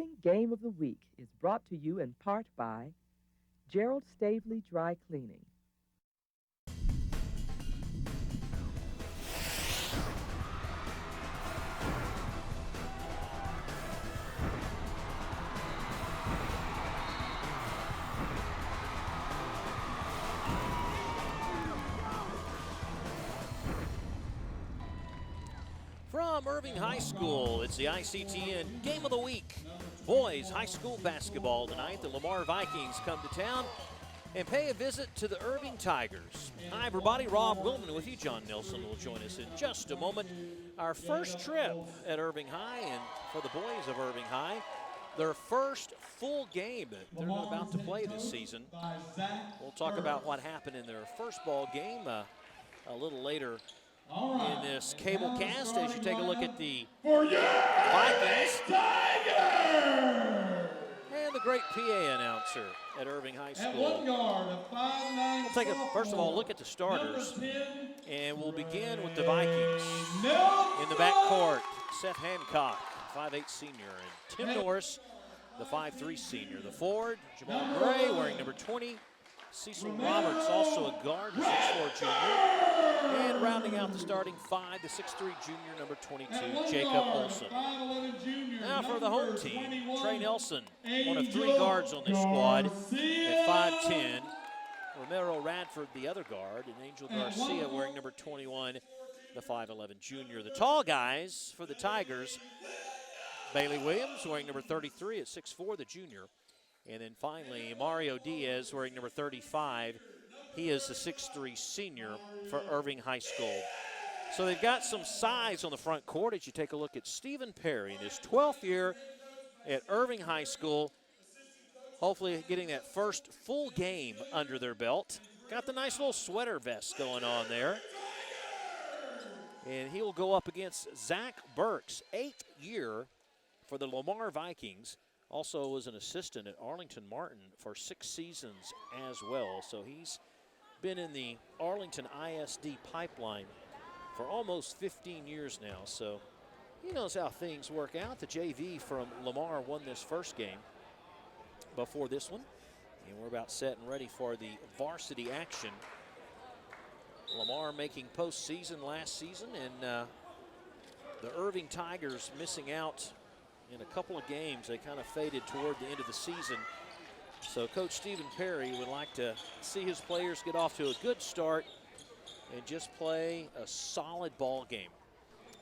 Irving Game of the Week is brought to you in part by Gerald Stavely Dry Cleaning. From Irving High School, it's the ICTN Game of the Week. Boys high school basketball tonight. The Lamar Vikings come to town and pay a visit to the Irving Tigers. Hi, everybody. Rob Willman with you. John Nelson will join us in just a moment. Our first trip at Irving High, and for the boys of Irving High, their first full game that they're about to play this season. We'll talk about what happened in their first ball game a little later in this cable cast as you take a look at the Vikings and the great PA announcer at Irving High School. We'll take a first of all look at the starters, and we'll begin with the Vikings. In the backcourt, Seth Hancock, 5'8" senior, and Tim Norris, the 5'3" senior. The forward, Jamal Gray, wearing number 20. Cecil Roberts, also a guard, the 6'4" junior. And rounding out the starting five, the 6'3" junior, number 22, Jacob Olson. Now for the home team, Trey Nelson, one of three guards on this squad at 5'10". Romero Radford, the other guard, and Angel Garcia wearing number 21, the 5'11" junior. The tall guys for the Tigers, Bailey Williams wearing number 33 at 6'4", the junior. And then finally, Mario Diaz wearing number 35. He is the 6'3" senior for Irving High School. So they've got some size on the front court as you take a look at Stephen Perry in his 12th year at Irving High School. Hopefully getting that first full game under their belt. Got the nice little sweater vest going on there. And he will go up against Zach Burks, 8th year for the Lamar Vikings. Also was an assistant at Arlington Martin for 6 seasons as well. So he's been in the Arlington ISD pipeline for almost 15 years now. So he knows how things work out. The JV from Lamar won this first game before this one. And we're about set and ready for the varsity action. Lamar making postseason last season, and the Irving Tigers missing out in a couple of games. They kind of faded toward the end of the season. So Coach Stephen Perry would like to see his players get off to a good start and just play a solid ball game.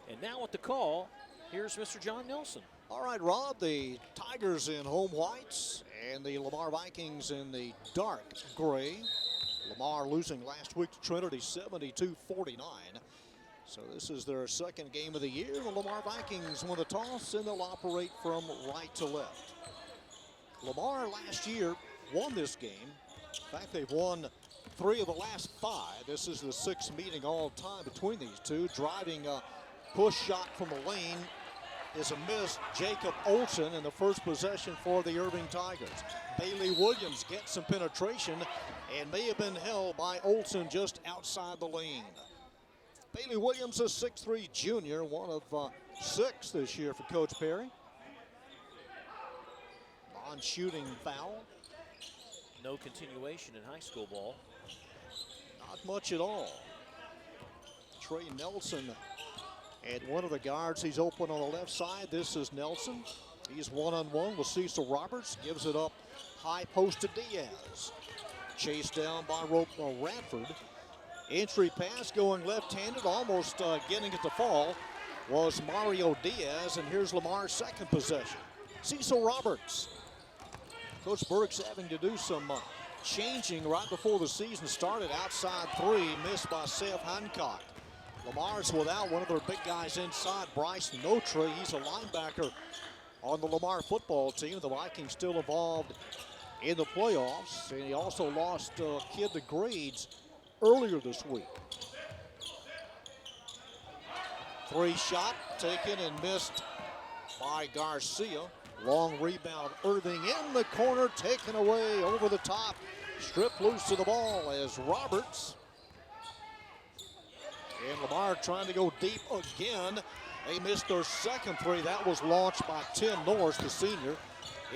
And now with the call, here's Mr. John Nelson. All right, Rob, the Tigers in home whites and the Lamar Vikings in the dark gray. Lamar losing last week to Trinity 72-49. So this is their second game of the year. The Lamar Vikings win the toss, and they'll operate from right to left. Lamar last year won this game. In fact, they've won 3 of the last 5. This is the 6th meeting all time between these two. Driving a push shot from the lane is a miss. Jacob Olson in the first possession for the Irving Tigers. Bailey Williams gets some penetration and may have been held by Olson just outside the lane. Bailey Williams, a 6'3" junior, one of 6 this year for Coach Perry. Non-shooting foul. No continuation in high school ball. Not much at all. Trey Nelson at one of the guards. He's open on the left side. This is Nelson. He's one-on-one with Cecil Roberts. Gives it up high post to Diaz. Chased down by Radford. Entry pass going left-handed, almost getting it to fall, was Mario Diaz, and here's Lamar's second possession. Cecil Roberts. Coach Burke's having to do some changing right before the season started. Outside 3, missed by Seth Hancock. Lamar's without one of their big guys inside, Bryce Notre. He's a linebacker on the Lamar football team. The Vikings still involved in the playoffs, and he also lost a kid to grades earlier this week. 3 shot taken and missed by Garcia. Long rebound, Irving in the corner, taken away over the top. Stripped loose to the ball as Roberts. And Lamar trying to go deep again. They missed their second 3. That was launched by Tim Norris, the senior.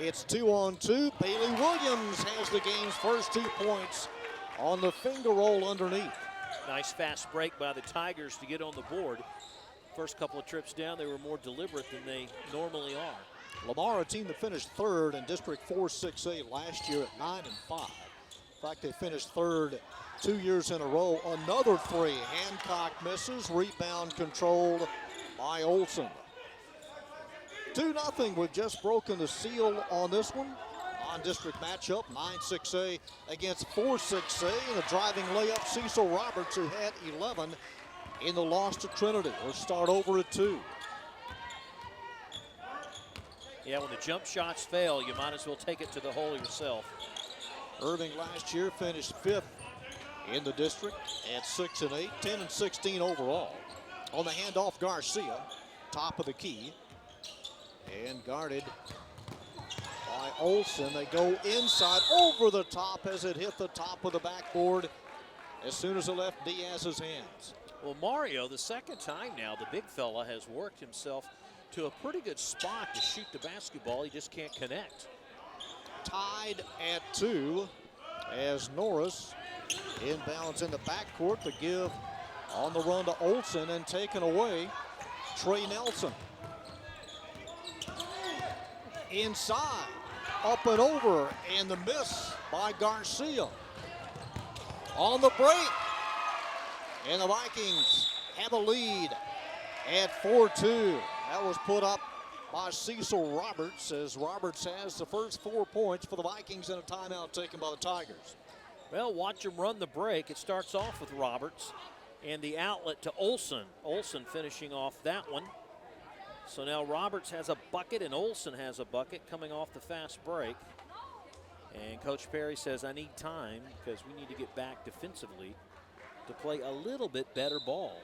It's 2-on-2. Bailey Williams has the game's first 2 points on the finger roll underneath. Nice fast break by the Tigers to get on the board. First couple of trips down, they were more deliberate than they normally are. Lamar, a team that finished third in District 4-6A last year at 9-5. In fact, they finished third 2 years in a row. Another three. Hancock misses. Rebound controlled by Olson. 2-0. We've just broken the seal on this one. Non-district matchup, 9-6A against 4-6A. And a driving layup, Cecil Roberts, who had 11 in the loss to Trinity. We'll start over at 2. Yeah, when the jump shots fail, you might as well take it to the hole yourself. Irving last year finished 5th in the district at 6-8, 10-16 overall. On the handoff, Garcia, top of the key, and guarded by Olson. They go inside over the top as it hit the top of the backboard as soon as it left Diaz's hands. Well, Mario, the second time now, the big fella has worked himself to a pretty good spot to shoot the basketball. He just can't connect. Tied at 2 as Norris inbounds in the backcourt to give on the run to Olson and taken away Trey Nelson. Inside, up and over, and the miss by Garcia. On the break, and the Vikings have a lead at 4-2. That was put up by Cecil Roberts, as Roberts has the first 4 points for the Vikings in a timeout taken by the Tigers. Well, watch him run the break. It starts off with Roberts and the outlet to Olson. Olson finishing off that one. So now Roberts has a bucket and Olson has a bucket coming off the fast break. And Coach Perry says, I need time because we need to get back defensively to play a little bit better ball.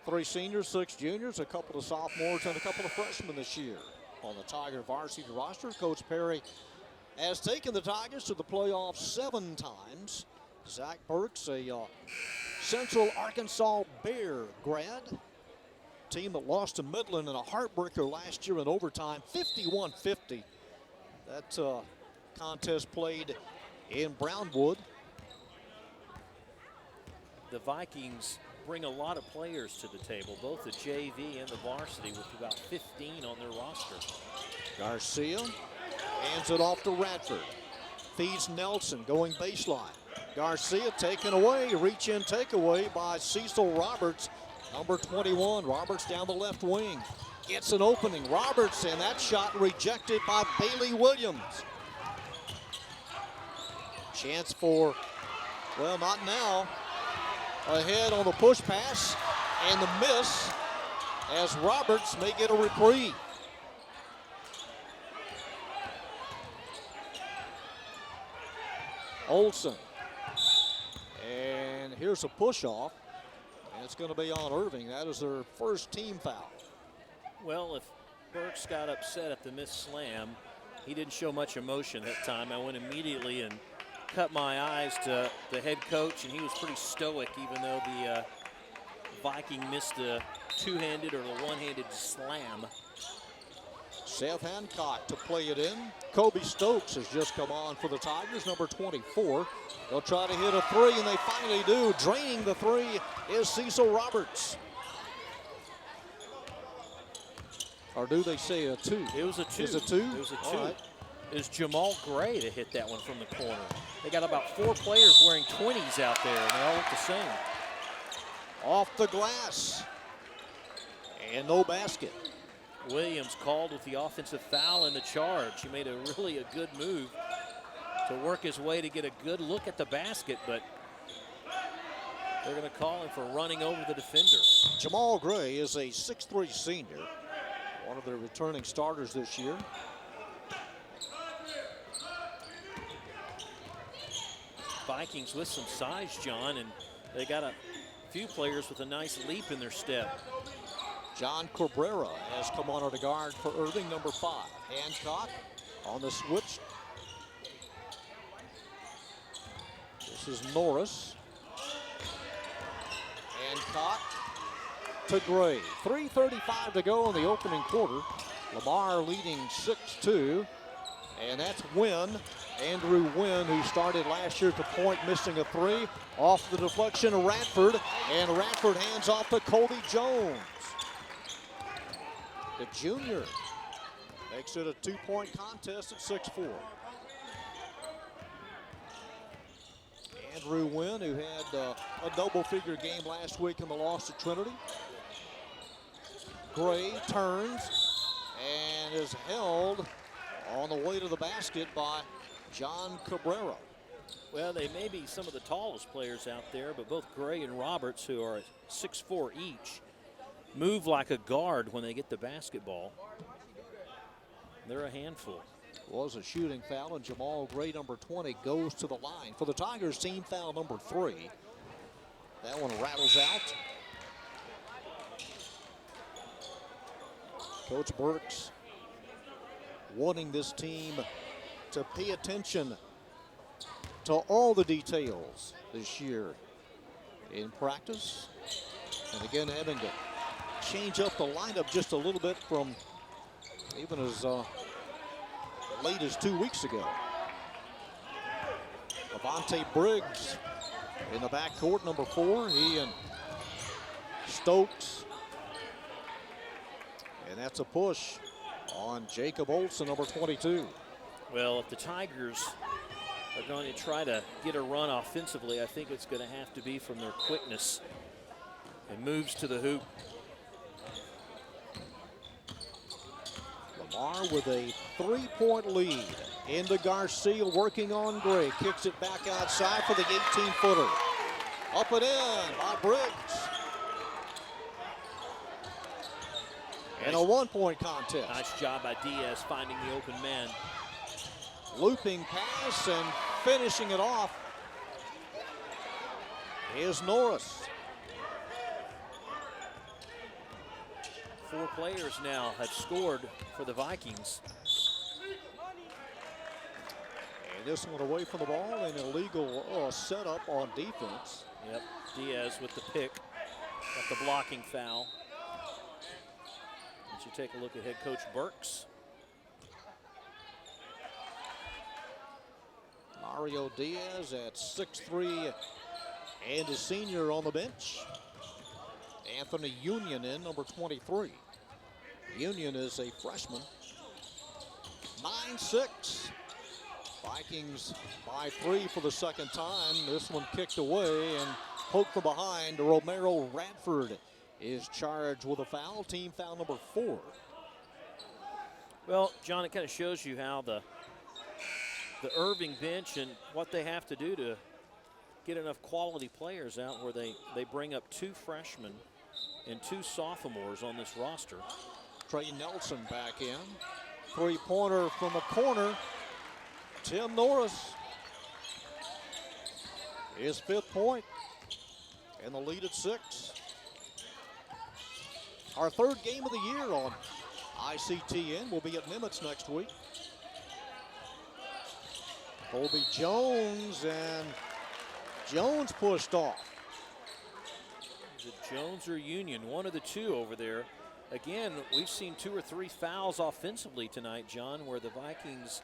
3 seniors, 6 juniors, a couple of sophomores, and a couple of freshmen this year on the Tiger varsity roster. Coach Perry has taken the Tigers to the playoffs 7 times. Zach Burks, a Central Arkansas Bear grad. Team that lost to Midland in a heartbreaker last year in overtime, 51-50. That contest played in Brownwood. The Vikings bring a lot of players to the table, both the JV and the varsity, with about 15 on their roster. Garcia hands it off to Radford. Feeds Nelson going baseline. Garcia taken away, reach in takeaway by Cecil Roberts, number 21. Roberts down the left wing. Gets an opening. Roberts, and that shot rejected by Bailey Williams. Chance for, well, not now. Ahead on the push pass, and the miss as Roberts may get a reprieve. Olson. And here's a push off. And it's going to be on Irving. That is their first team foul. Well, if Burks got upset at the missed slam, he didn't show much emotion that time. I went immediately and cut my eyes to the head coach, and he was pretty stoic, even though the Viking missed a two-handed or a one-handed slam. Seth Hancock to play it in. Kobe Stokes has just come on for the Tigers, number 24. They'll try to hit a 3, and they finally do. Draining the 3 is Cecil Roberts. Or do they say a 2? It was a 2. Is it 2? It was a 2. Right. It was Jamal Gray to hit that one from the corner. They got about 4 players wearing 20s out there, and they all look the same. Off the glass. And no basket. Williams called with the offensive foul in the charge. He made a good move to work his way to get a good look at the basket, but they're going to call him for running over the defender. Jamal Gray is a 6'3" senior, one of their returning starters this year. Vikings with some size, John, and they got a few players with a nice leap in their step. John Cabrera has come on to guard for Irving, number 5. Hancock on the switch. This is Norris. Hancock to Gray. 3:35 to go in the opening quarter. Lamar leading 6-2. And that's Andrew Wynn, who started last year at the point, missing a three. Off the deflection of Radford, and Radford hands off to Colby Jones. The junior makes it a 2-point contest at 6-4. Andrew Wynn, who had a double-figure game last week in the loss to Trinity. Gray turns and is held on the way to the basket by John Cabrera. Well, they may be some of the tallest players out there, but both Gray and Roberts, who are at 6'4" each, move like a guard when they get the basketball. They're a handful. Was a shooting foul, and Jamal Gray, number 20, goes to the line. For the Tigers, team foul number 3. That one rattles out. Coach Burks wanting this team to pay attention to all the details this year in practice. And again, having to change up the lineup just a little bit from even as late as 2 weeks ago. Avante Briggs in the backcourt, number 4. He and Stokes. And that's a push on Jacob Olson, number 22. Well, if the Tigers are going to try to get a run offensively, I think it's going to have to be from their quickness and moves to the hoop. Lamar with a 3-point lead. Into Garcia, working on Gray. Kicks it back outside for the 18-footer. Up and in by Briggs. And a 1-point contest. Nice job by Diaz finding the open man. Looping pass and finishing it off is Norris. 4 players now have scored for the Vikings. And this one away from the ball, an illegal setup on defense. Yep, Diaz with the pick. Got the blocking foul. Let's you take a look at head coach Burks. Mario Diaz at 6'3" and a senior on the bench. Anthony Union in, number 23. Union is a freshman. 9-6. Vikings by 3 for the second time. This one kicked away and poked from behind. Romero Radford is charged with a foul. Team foul number 4. Well, John, it kind of shows you how the Irving bench and what they have to do to get enough quality players out where they bring up 2 freshmen and 2 sophomores on this roster. Trey Nelson back in. 3-pointer from the corner. Tim Norris. His 5th point. And the lead at 6. Our 3rd game of the year on ICTN. We'll be at Nimitz next week. Colby Jones, and Jones pushed off. Is it Jones or Union? One of the 2 over there. Again, we've seen 2 or 3 fouls offensively tonight, John, where the Vikings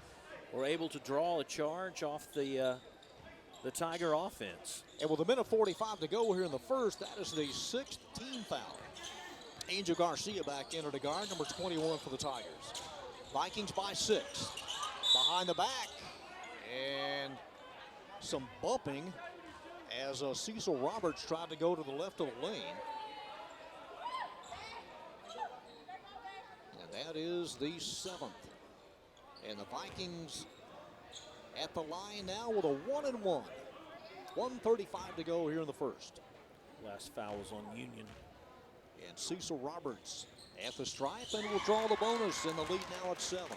were able to draw a charge off the Tiger offense. And with 1:45 to go here in the first, that is the 6th team foul. Angel Garcia back in at the guard, number 21 for the Tigers. Vikings by 6. Behind the back. And some bumping as Cecil Roberts tried to go to the left of the lane. And that is the 7th. And the Vikings at the line now with a 1-1. 1:35 to go here in the first. Last foul was on Union. And Cecil Roberts at the stripe and will draw the bonus, and the lead now at 7.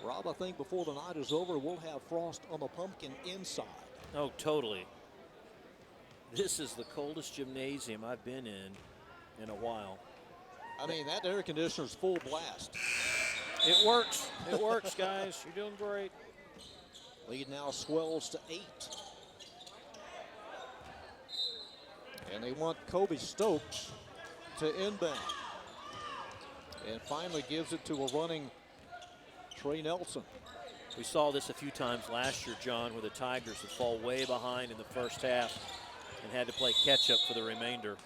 Rob, I think before the night is over, we'll have frost on the pumpkin inside. Oh, totally. This is the coldest gymnasium I've been in a while. I mean, that air conditioner's full blast. It works. It works, guys. You're doing great. Lead now swells to 8. And they want Kobe Stokes to inbound. And finally gives it to a running Trey Nelson. We saw this a few times last year, John, where the Tigers would fall way behind in the first half and had to play catch up for the remainder.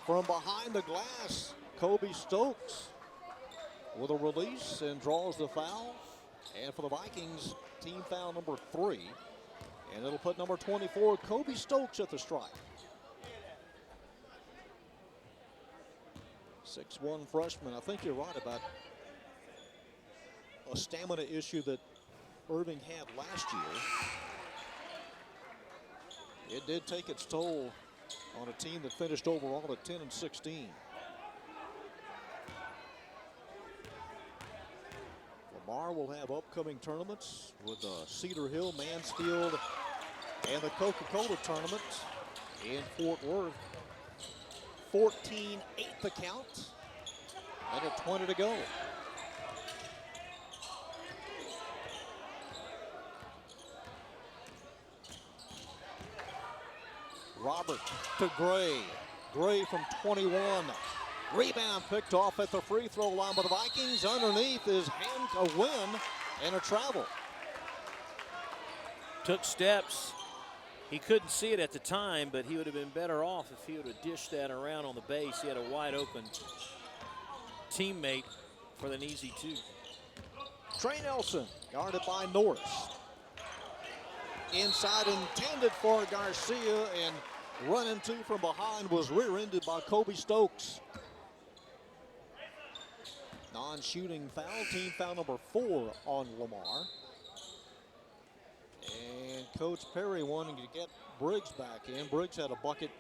From behind the glass, Kobe Stokes with a release and draws the foul. And for the Vikings, team foul number 3. And it'll put number 24, Kobe Stokes, at the strike. 6'1" freshman. I think you're right about a stamina issue that Irving had last year. It did take its toll on a team that finished overall at 10-16. Lamar will have upcoming tournaments with Cedar Hill, Mansfield, and the Coca-Cola tournament in Fort Worth. 14-8 the count. Another 20 to go. Robert to Gray. Gray from 21. Rebound picked off at the free throw line by the Vikings. Underneath is a win and a travel. Took steps. He couldn't see it at the time, but he would have been better off if he would have dished that around on the base. He had a wide open teammate for an easy 2. Trey Nelson guarded by Norris. Inside intended for Garcia, and running 2 from behind was rear-ended by Kobe Stokes. Non-shooting foul, team foul number 4 on Lamar. And Coach Perry wanting to get Briggs back in. Briggs had a bucket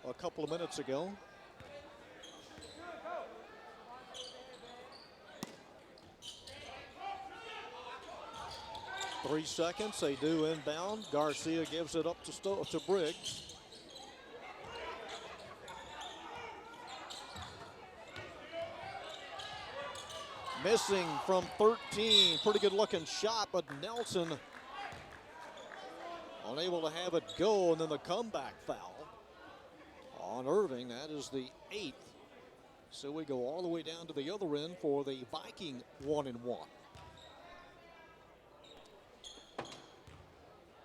a couple of minutes ago. Three seconds, they do inbound. Garcia gives it up to Briggs. Missing from 13, pretty good looking shot, but Nelson unable to have it go, and then the comeback foul on Irving. That is the 8th. So we go all the way down to the other end for the Viking 1-1.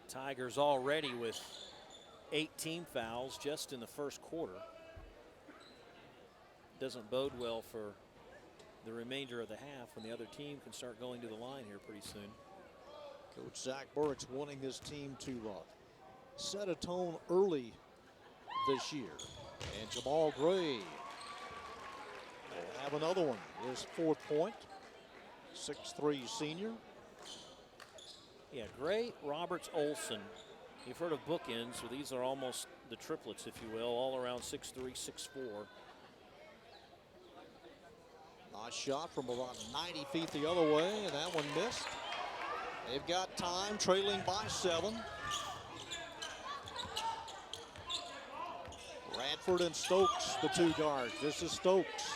Tigers already with 8 team fouls just in the first quarter. Doesn't bode well for the remainder of the half when the other team can start going to the line here pretty soon. Coach Zach Burks wanting his team to set a tone early this year. And Jamal Gray will have another one. His 4th point. 6'3" senior. Yeah, Gray, Roberts, Olsen. You've heard of bookends, so these are almost the triplets, if you will, all around 6'3", 6'4". Nice shot from about 90 feet the other way, and that one missed. They've got time, trailing by 7. Radford and Stokes, the 2 guards. This is Stokes.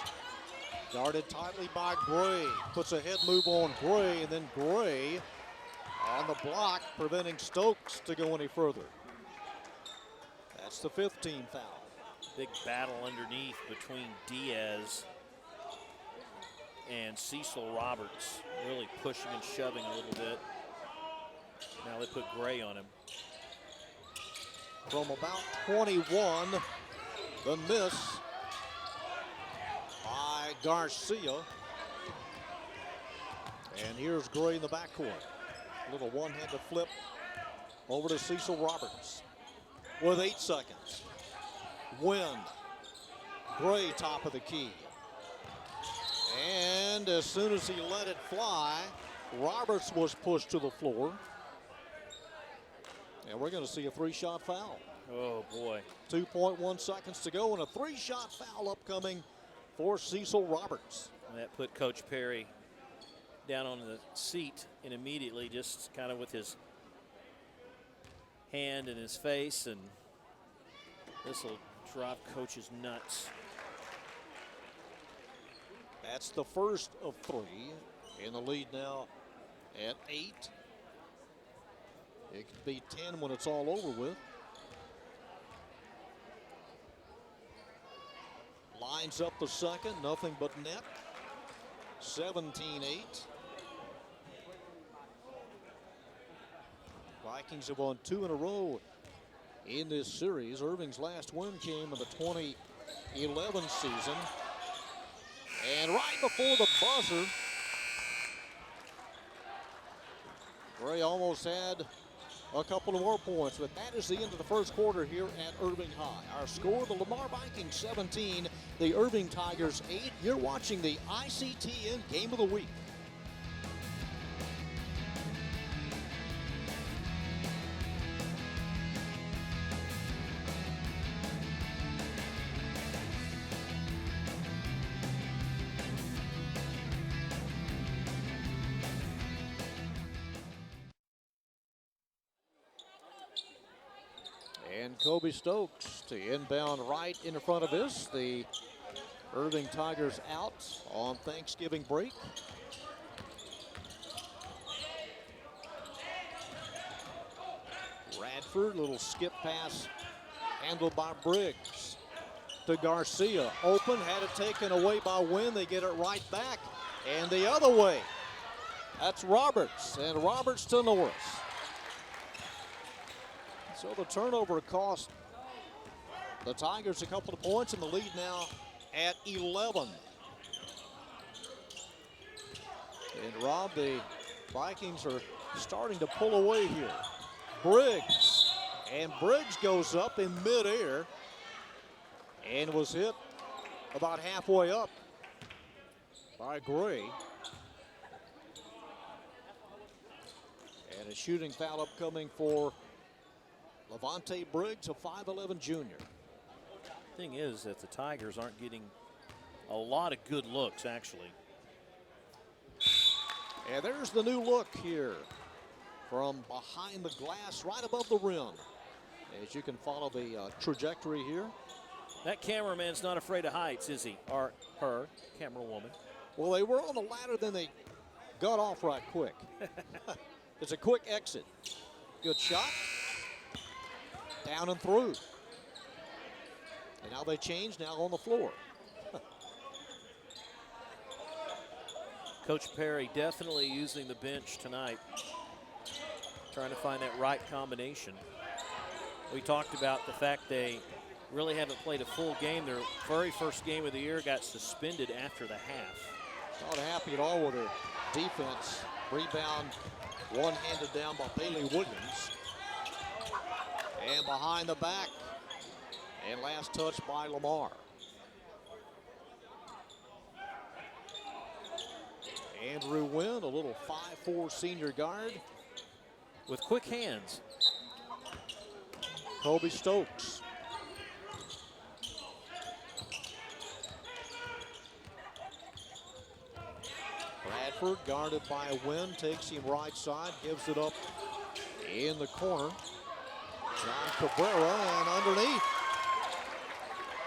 Guarded tightly by Gray. Puts a head move on Gray, and then Gray on the block, preventing Stokes to go any further. That's the 5th team foul. Big battle underneath between Diaz and Cecil Roberts, really pushing and shoving a little bit. Now they put Gray on him. From about 21, the miss by Garcia. And here's Gray in the backcourt. A little one-handed flip over to Cecil Roberts with 8 seconds. Win. Gray top of the key. And as soon as he let it fly, Roberts was pushed to the floor. And we're going to see a 3-shot foul. Oh, boy. 2.1 seconds to go, and a 3-shot foul upcoming for Cecil Roberts. And that put Coach Perry down on the seat, and immediately just kind of with his hand in his face, and this will drive coaches nuts. That's the first of 3, in the lead now at 8. It could be 10 when it's all over with. lines up the second, nothing but net. 17-8. Vikings have won 2 in a row in this series. Irving's last win came in the 2011 season. And right before the buzzer, Gray almost had a couple of more points, but that is the end of the first quarter here at Irving High. Our score, the Lamar Vikings 17, the Irving Tigers 8. You're watching the ICTN Game of the Week. And Kobe Stokes to inbound right in front of this. The Irving Tigers out on Thanksgiving break. Radford, little skip pass handled by Briggs to Garcia. Open, had it taken away by Wynn. They get it right back. And the other way. That's Roberts, and Roberts to Norris. So the turnover cost the Tigers a couple of points, and the lead now at 11. And Rob, the Vikings are starting to pull away here. Briggs, and Briggs goes up in midair and was hit about halfway up by Gray. And a shooting foul upcoming for Levante Briggs, a 5'11 junior. Thing is that the Tigers aren't getting a lot of good looks, actually. And there's the new look here from behind the glass, right above the rim. As you can follow the trajectory here. That cameraman's not afraid of heights, is he? Or her, camera woman. Well, they were on the ladder, then they got off right quick. It's a quick exit. Good shot. Down and through. And now they change, now on the floor. Coach Perry definitely using the bench tonight, trying to find that right combination. We talked about the fact they really haven't played a full game. Their very first game of the year got suspended after the half. Not happy at all with their defense. Rebound one-handed down by Bailey Williams. And behind the back. And last touch by Lamar. Andrew Wynn, a little 5'4" senior guard. With quick hands. Kobe Stokes. Bradford guarded by Wynn, takes him right side, gives it up in the corner. John Cabrera, and underneath.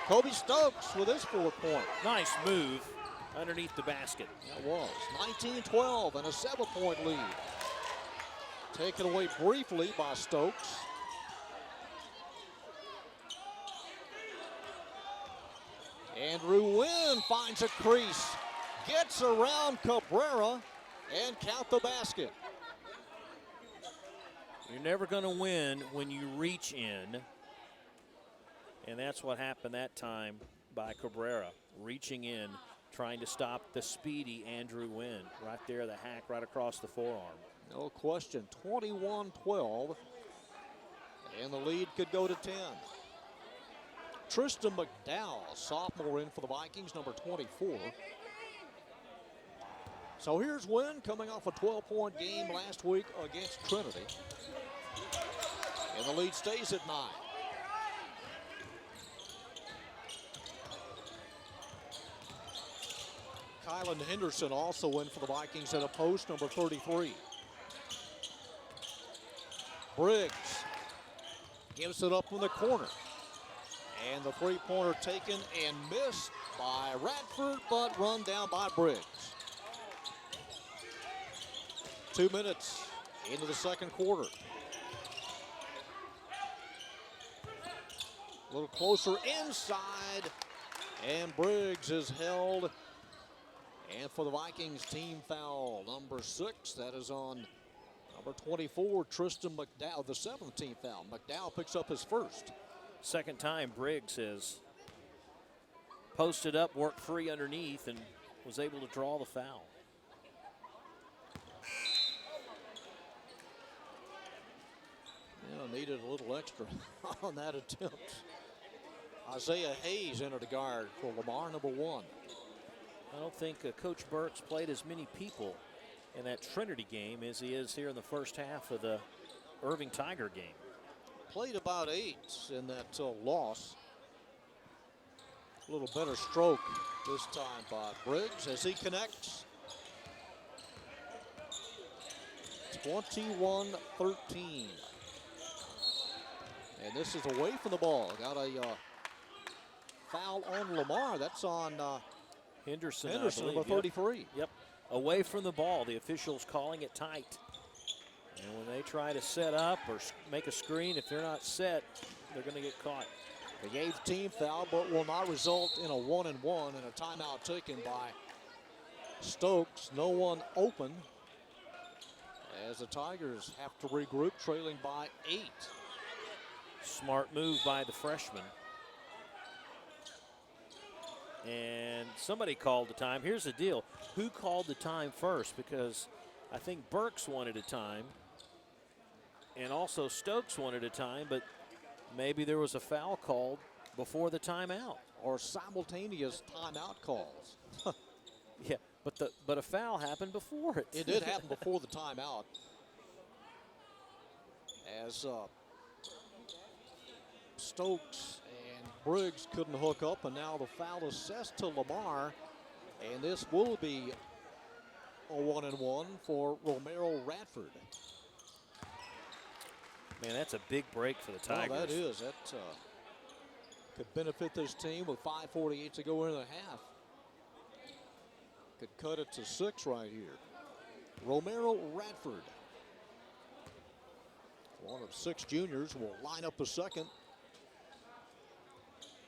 Kobe Stokes with his 4th point. Nice move underneath the basket. That was 19-12 and a 7-point lead. Taken away briefly by Stokes. Andrew Wynn finds a crease. Gets around Cabrera and count the basket. You're never going to win when you reach in. And that's what happened that time by Cabrera. Reaching in, trying to stop the speedy Andrew Wynn. Right there, the hack right across the forearm. No question, 21-12. And the lead could go to 10. Tristan McDowell, sophomore in for the Vikings, number 24. So here's Wynn coming off a 12-point game last week against Trinity. And the lead stays at 9. Kylan Henderson also in for the Vikings at a post, number 33. Briggs gives it up in the corner. And the three-pointer taken and missed by Radford, but run down by Briggs. 2 minutes into the second quarter. A little closer inside. And Briggs is held. And for the Vikings, team foul number 6. That is on number 24, Tristan McDowell, the 17th foul. McDowell picks up his first. Second time Briggs has posted up, worked free underneath, and was able to draw the foul. Yeah, needed a little extra on that attempt. Isaiah Hayes entered the guard for Lamar, number 1. I don't think Coach Burks played as many people in that Trinity game as he is here in the first half of the Irving Tiger game. Played about 8 in that loss. A little better stroke this time by Briggs as he connects. 21-13. And this is away from the ball. Got a foul on Lamar. That's on Henderson, number 33. Yep, away from the ball. The officials calling it tight. And when they try to set up or make a screen, if they're not set, they're going to get caught. The 8th team foul, but will not result in a 1-1 and a timeout taken by Stokes. No one open as the Tigers have to regroup, trailing by 8. Smart move by the freshman. And somebody called the time. Here's the deal. Who called the time first? Because I think Burks wanted a time. And also Stokes wanted a time, but maybe there was a foul called before the timeout. Or simultaneous timeout calls. Yeah, but a foul happened before it. It did happen before the timeout. As Stokes and Briggs couldn't hook up, and now the foul assessed to Lamar, and this will be a 1-1 for Romero Radford. Man, that's a big break for the Tigers. Well, that is. That could benefit this team with 5:48 to go in the half. Could cut it to 6 right here. Romero Radford, one of 6 juniors, will line up a second.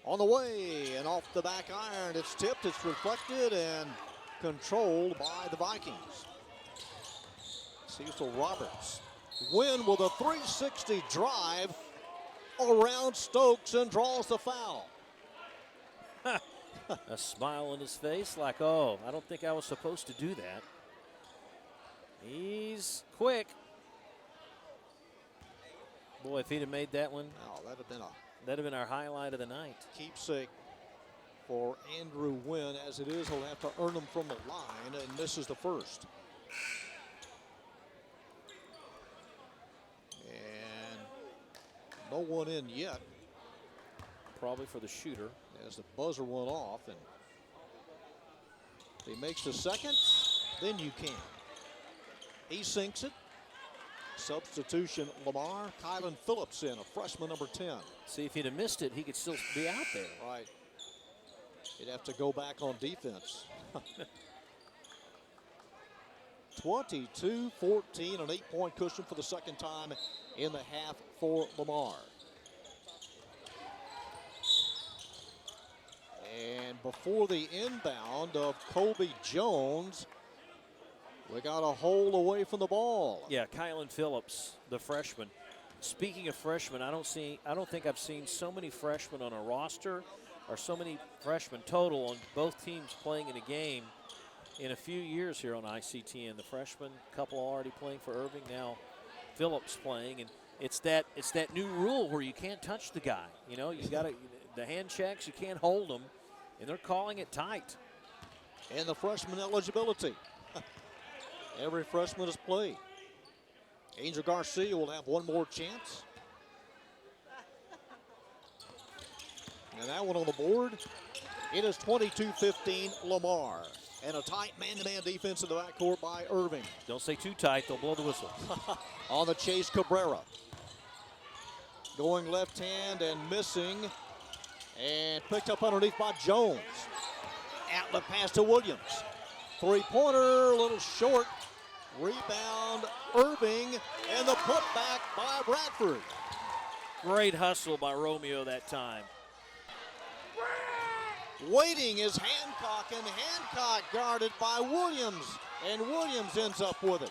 On the way and off the back iron. It's tipped, it's reflected, and controlled by the Vikings. Cecil Roberts. Win with a 360 drive around Stokes and draws the foul. A smile on his face like, oh, I don't think I was supposed to do that. He's quick. Boy, if he'd have made that one, Oh, that'd have been our highlight of the night. keepsake for Andrew Wynn. As it is, he'll have to earn them from the line, and misses the first. And no one in yet Probably for the shooter. as the buzzer went off. And if he makes the second, then you can. He sinks it. Substitution, Lamar. Kylan Phillips in, a freshman, number 10. See, if he'd have missed it, he could still be out there. Right. He'd have to go back on defense. 22-14, an 8-point cushion for the second time in the half for Lamar. And before the inbound of Colby Jones, we got a hole away from the ball. Yeah, Kylan Phillips, the freshman. Speaking of freshmen, I don't think I've seen so many freshmen on a roster or so many freshmen total on both teams playing in a game in a few years here on ICTN. The freshmen, a couple already playing for Irving, now Phillips playing, and it's that new rule where you can't touch the guy. You know, you got to the hand checks, you can't hold them, and they're calling it tight. And the freshman eligibility. Every freshman has played. Angel Garcia will have one more chance. And that one on the board. It is 22-15 Lamar. And a tight man-to-man defense in the backcourt by Irving. Don't say too tight, they'll blow the whistle. On the chase, Cabrera. Going left hand and missing. And picked up underneath by Jones. Outlet pass to Williams. Three-pointer, a little short. Rebound, Irving, and the putback by Great hustle by Romeo that time. Waiting is Hancock, and Hancock guarded by Williams, and Williams ends up with it.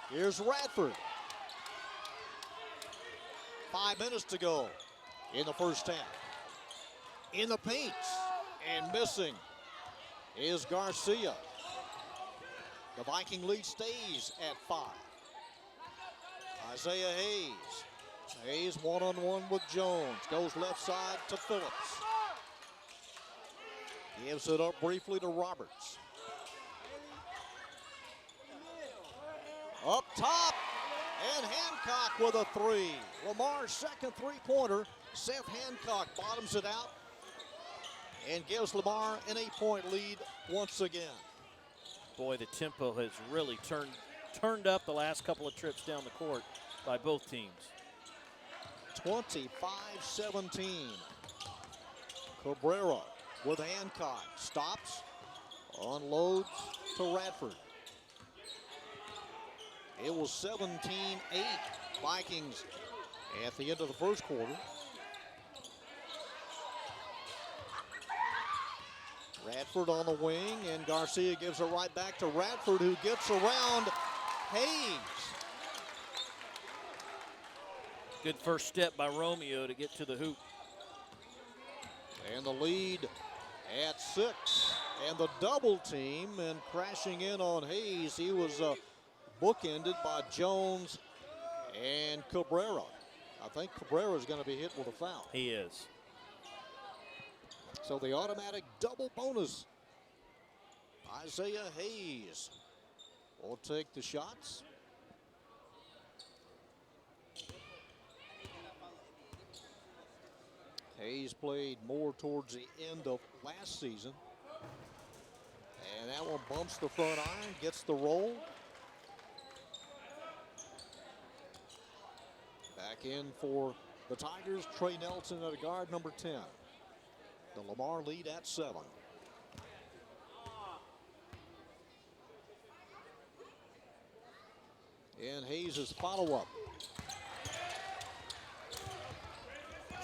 Here's Radford. 5 minutes to go in the first half. In the paint, and missing is Garcia. The Viking lead stays at 5. Isaiah Hayes. Hayes one-on-one with Jones. Goes left side to Phillips. Gives it up briefly to Roberts. Up top, and Hancock with a three. Lamar's second three-pointer. Seth Hancock bottoms it out and gives Lamar an 8-point lead once again. Boy, the tempo has really turned up the last couple of trips down the court by both teams. 25-17. Cabrera with Hancock. Stops. Unloads to Radford. It was 17-8 Vikings at the end of the first quarter. Radford on the wing, and Garcia gives it right back to Radford, who gets around Hayes. Good first step by Romeo to get to the hoop. And the lead at 6. And the double team, and crashing in on Hayes, he was bookended by Jones and Cabrera. I think Cabrera is going to be hit with a foul. He is. So the automatic double bonus. Isaiah Hayes will take the shots. Hayes played more towards the end of last season. And that one bumps the front iron, gets the roll. Back in for the Tigers, Trey Nelson at a guard, number 10. The Lamar lead at 7. And Hayes' follow-up.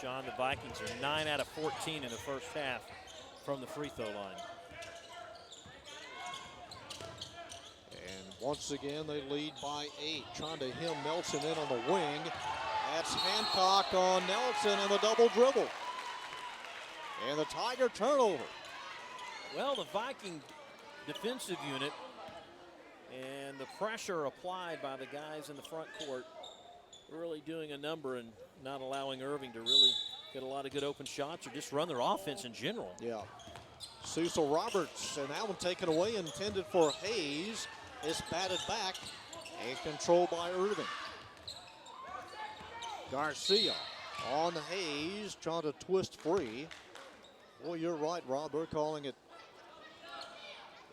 John, the Vikings are 9 out of 14 in the first half from the free throw line. And once again, they lead by 8. Trying to hem Nelson in on the wing. That's Hancock on Nelson and the double dribble. And the Tiger turnover. Well, the Viking defensive unit and the pressure applied by the guys in the front court really doing a number and not allowing Irving to really get a lot of good open shots or just run their offense in general. Yeah. Cecil Roberts, and that one taken away, intended for Hayes. It's batted back and controlled by Irving. Garcia on Hayes, trying to twist free. Well, you're right, Rob. They're calling it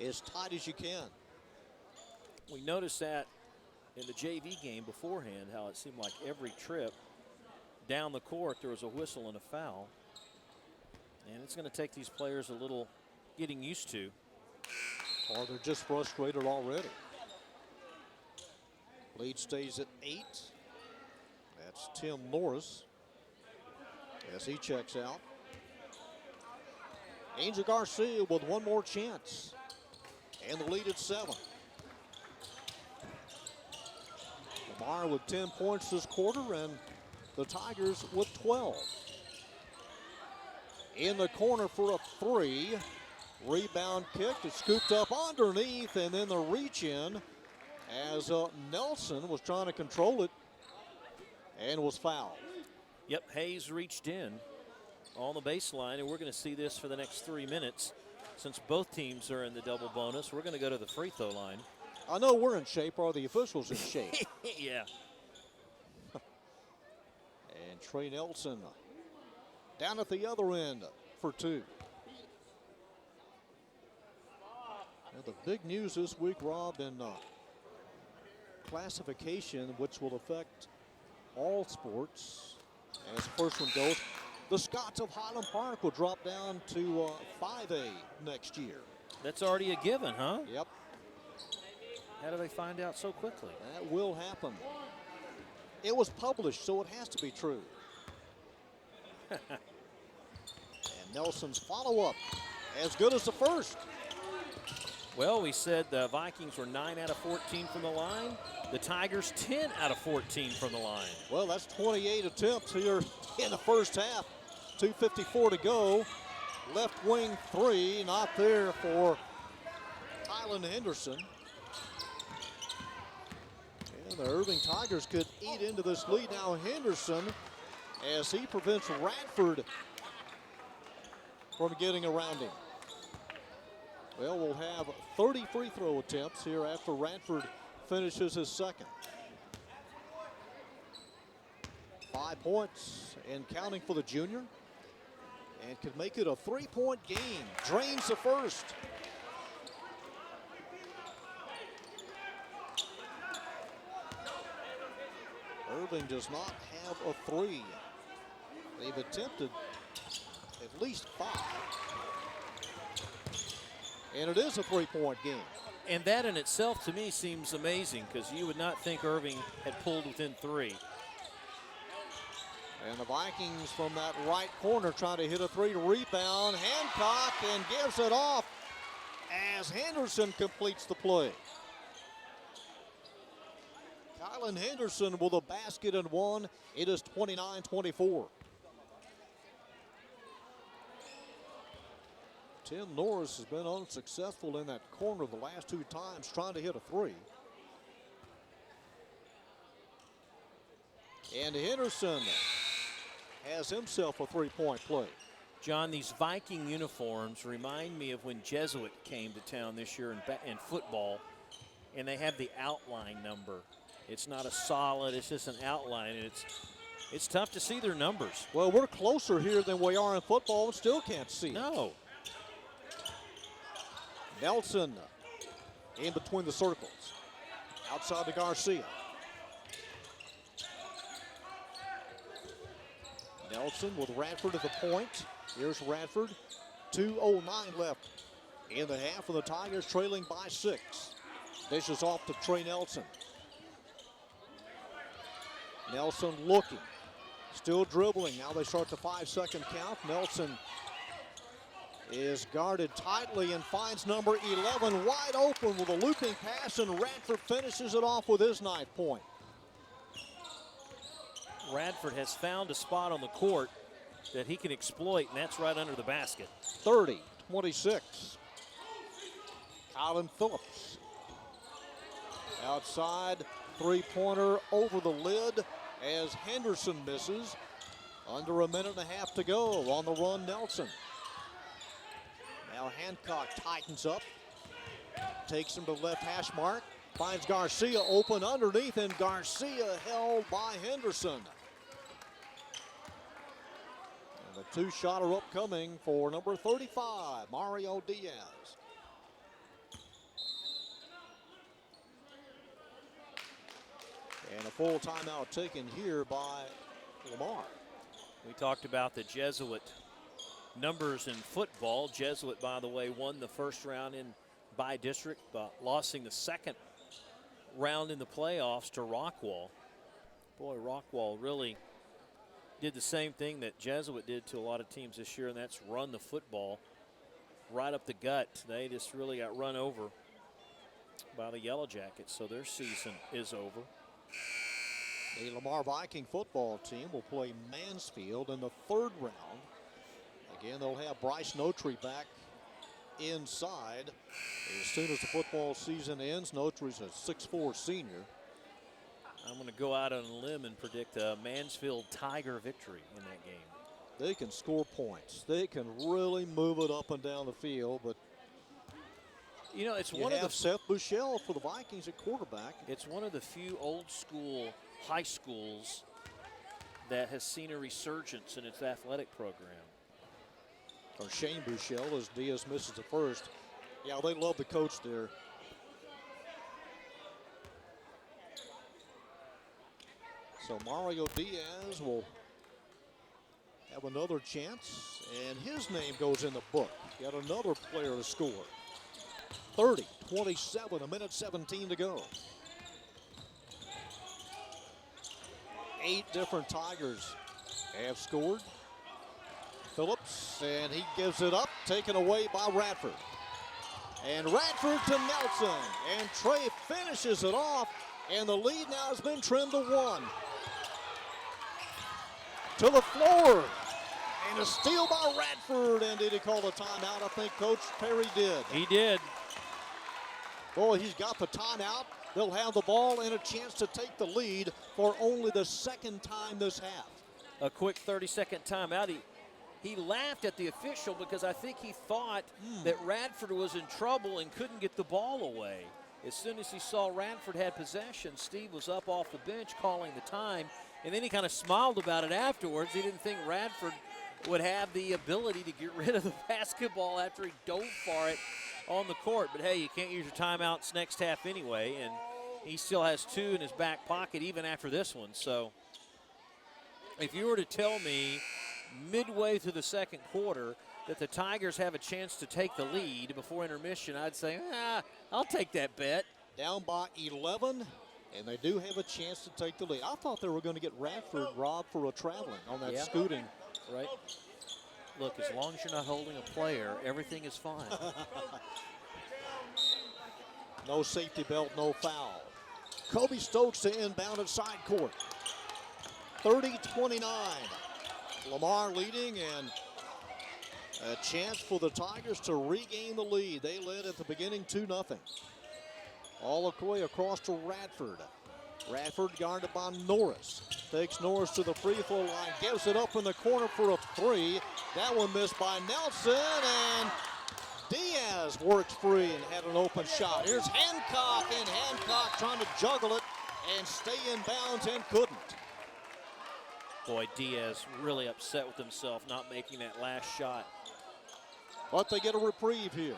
as tight as you can. We noticed that in the JV game beforehand, how it seemed like every trip down the court there was a whistle and a foul. And it's going to take these players a little getting used to. Or they're just frustrated already. Lead stays at 8. That's Tim Norris as he checks out. Angel Garcia with one more chance. And the lead at 7. Lamar with 10 points this quarter, and the Tigers with 12. In the corner for a 3. Rebound kick. It's scooped up underneath, and then the reach in as Nelson was trying to control it and was fouled. Yep, Hayes reached in on the baseline, and we're going to see this for the next 3 minutes. Since both teams are in the double bonus, we're going to go to the free throw line. I know we're in shape. Are the officials in shape? Yeah. And Trey Nelson down at the other end for 2. Now the big news this week, Rob, in classification, which will affect all sports as the first one goes, the Scots of Highland Park will drop down to 5A next year. That's already a given, huh? Yep. How do they find out so quickly? That will happen. It was published, so it has to be true. And Nelson's follow-up, as good as the first. Well, we said the Vikings were 9 out of 14 from the line. The Tigers 10 out of 14 from the line. Well, that's 28 attempts here in the first half. 2:54 to go. Left wing 3, not there for Kylan Henderson. And the Irving Tigers could eat into this lead now. Henderson, as he prevents Radford from getting around him. Well, we'll have 30 free throw attempts here after Radford finishes his second. 5 points and counting for the junior. And could make it a 3-point game. Drains the first. Irving does not have a 3. They've attempted at least 5. And it is a 3-point game. And that in itself to me seems amazing, because you would not think Irving had pulled within 3. And the Vikings from that right corner trying to hit a 3 to rebound. Hancock, and gives it off as Henderson completes the play. Kylan Henderson with a basket and one. It is 29-24. Tim Norris has been unsuccessful in that corner the last 2 times trying to hit a 3. And Henderson has himself a 3-point play. John, these Viking uniforms remind me of when Jesuit came to town this year in football, and they have the outline number. It's not a solid, it's just an outline, and it's tough to see their numbers. Well, we're closer here than we are in football and still can't see it. No. Nelson in between the circles. Outside to Garcia. Nelson with Radford at the point. Here's Radford. 2:09 left in the half, and the Tigers trailing by 6. Dishes off to Trey Nelson. Nelson looking. Still dribbling. Now they start the 5-second count. Nelson is guarded tightly and finds number 11 wide open with a looping pass, and Radford finishes it off with his 9th point. Radford has found a spot on the court that he can exploit, and that's right under the basket. 30-26. Colin Phillips. Outside, 3-pointer over the lid as Henderson misses. Under a minute and a half to go. On the run, Nelson. Now Hancock tightens up. Takes him to left hash mark. Finds Garcia open underneath, and Garcia held by Henderson. And the 2-shotter upcoming for number 35, Mario Diaz. And a full timeout taken here by Lamar. We talked about the Jesuit numbers in football. Jesuit, by the way, won the first round in by district, losing the second round in the playoffs to Rockwall. Boy, Rockwall really did the same thing that Jesuit did to a lot of teams this year, and that's run the football right up the gut. They just really got run over by the Yellow Jackets, so their season is over. The Lamar Viking football team will play Mansfield in the 3rd round. Again, they'll have Bryce Notary back inside as soon as the football season ends. Notary's a 6'4" senior. I'm going to go out on a limb and predict a Mansfield Tiger victory in that game. They can score points. They can really move it up and down the field, but you know, it's one of the Seth Bushell for the Vikings at quarterback. It's one of the few old school high schools that has seen a resurgence in its athletic program. Or Shane Bushell as Diaz misses the first. Yeah, they love the coach there. So Mario Diaz will have another chance, and his name goes in the book. Yet another player to score. 30-27, a minute 17 to go. 8 different Tigers have scored. Phillips, and he gives it up, taken away by Radford. And Radford to Nelson, and Trey finishes it off, and the lead now has been trimmed to 1. To the floor, and a steal by Radford, and did he call the timeout? I think Coach Perry did. He did. Boy, he's got the timeout. They'll have the ball and a chance to take the lead for only the second time this half. A quick 30-second timeout. He laughed at the official because I think he thought that Radford was in trouble and couldn't get the ball away. As soon as he saw Radford had possession, Steve was up off the bench calling the time, and then he kind of smiled about it afterwards. He didn't think Radford would have the ability to get rid of the basketball after he dove for it on the court. But hey, you can't use your timeouts next half anyway, and he still has 2 in his back pocket even after this one. So if you were to tell me midway through the second quarter that the Tigers have a chance to take the lead before intermission, I'd say, I'll take that bet. Down by 11, and they do have a chance to take the lead. I thought they were going to get Radford robbed for a traveling on that scooting. Right. Look, as long as you're not holding a player, everything is fine. No safety belt, no foul. Kobe Stokes to inbound at side court. 30-29. Lamar leading, and a chance for the Tigers to regain the lead. They led at the beginning 2-0. All the way across to Radford. Radford guarded by Norris. Takes Norris to the free throw line. Gives it up in the corner for a 3. That one missed by Nelson, and Diaz works free and had an open shot. Here's Hancock, and Hancock trying to juggle it and stay in bounds and couldn't. Boy, Diaz really upset with himself not making that last shot. But they get a reprieve here.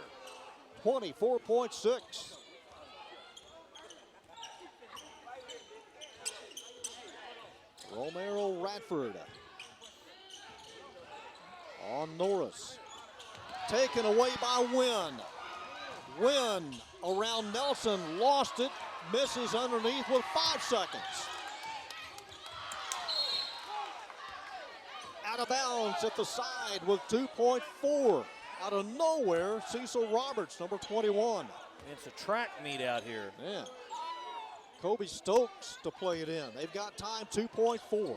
24.6. Romero Radford on Norris. Taken away by Wynn. Wynn around Nelson, lost it, misses underneath with 5 seconds. Out of bounds at the side with 2.4. Out of nowhere, Cecil Roberts, number 21. It's a track meet out here. Yeah. Kobe Stokes to play it in. They've got time, 2.4.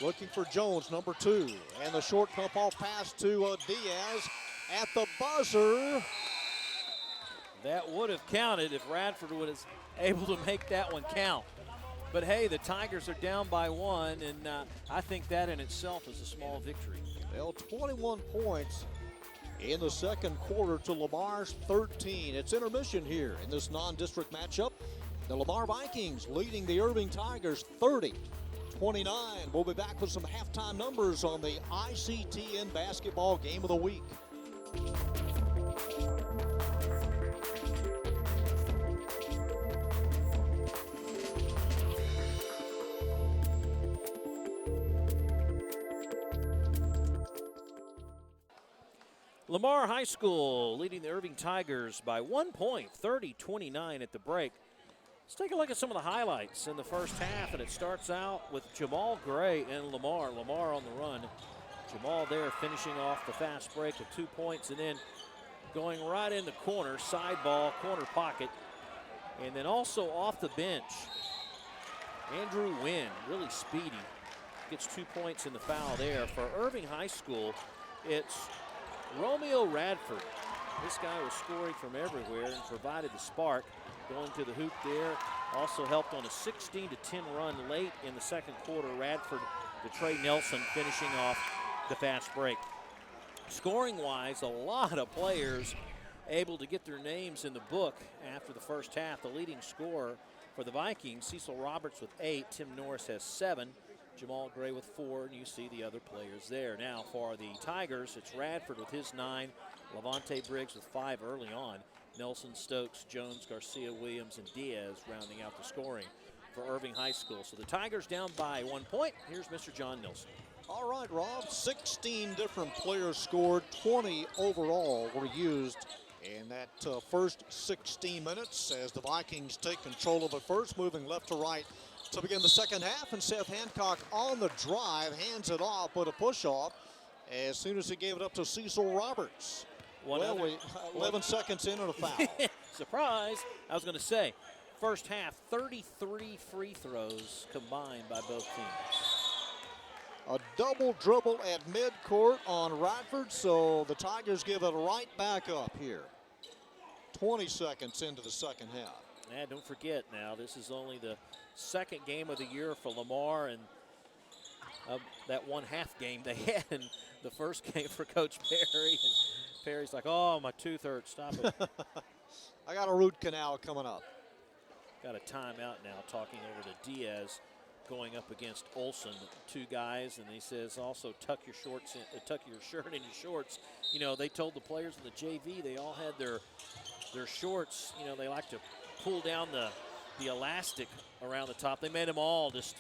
Looking for Jones, number 2. And the short pump off pass to Diaz at the buzzer. That would have counted if Radford was able to make that one count. But hey, the Tigers are down by 1, and I think that in itself is a small victory. Well, 21 points in the second quarter to Lamar's 13. It's intermission here in this non-district matchup. The Lamar Vikings leading the Irving Tigers 30-29. We'll be back with some halftime numbers on the ICTN Basketball Game of the Week. Lamar High School leading the Irving Tigers by 1 point, 30-29 at the break. Let's take a look at some of the highlights in the first half, and it starts out with Jamal Gray and Lamar. Lamar on the run. Jamal there finishing off the fast break with 2 points, and then going right in the corner, side ball, corner pocket, and then also off the bench. Andrew Wynn, really speedy, gets 2 points in the foul there. For Irving High School, it's Romeo Radford. This guy was scoring from everywhere and provided the spark. Going to the hoop there. Also helped on a 16-10 run late in the second quarter. Radford to Trey Nelson finishing off the fast break. Scoring-wise, a lot of players able to get their names in the book after the first half. The leading scorer for the Vikings, Cecil Roberts with 8. Tim Norris has 7. Jamal Gray with 4, and you see the other players there. Now for the Tigers, it's Radford with his 9, Levante Briggs with 5 early on, Nelson, Stokes, Jones, Garcia, Williams, and Diaz rounding out the scoring for Irving High School. So the Tigers down by 1 point. Here's Mr. John Nelson. All right, Rob, 16 different players scored, 20 overall were used in that first 16 minutes as the Vikings take control of it first, moving left to right. to begin the second half, and Seth Hancock on the drive, hands it off, but a push off as soon as he gave it up to Cecil Roberts. 11 seconds in and a foul. Surprise. I was going to say, first half, 33 free throws combined by both teams. A double dribble at midcourt on Radford, so the Tigers give it right back up here. 20 seconds into the second half. And don't forget now, this is only the second game of the year for Lamar, and that one half game they had in the first game for Coach Perry. And Perry's like, oh, my tooth hurts, stop it. I got a root canal coming up. Got a timeout now, talking over to Diaz, going up against Olsen, two guys, and he says also tuck your shorts in, tuck your shirt in your shorts. You know, they told the players in the JV they all had their shorts. You know, they like to pull down the elastic around the top. They made them all just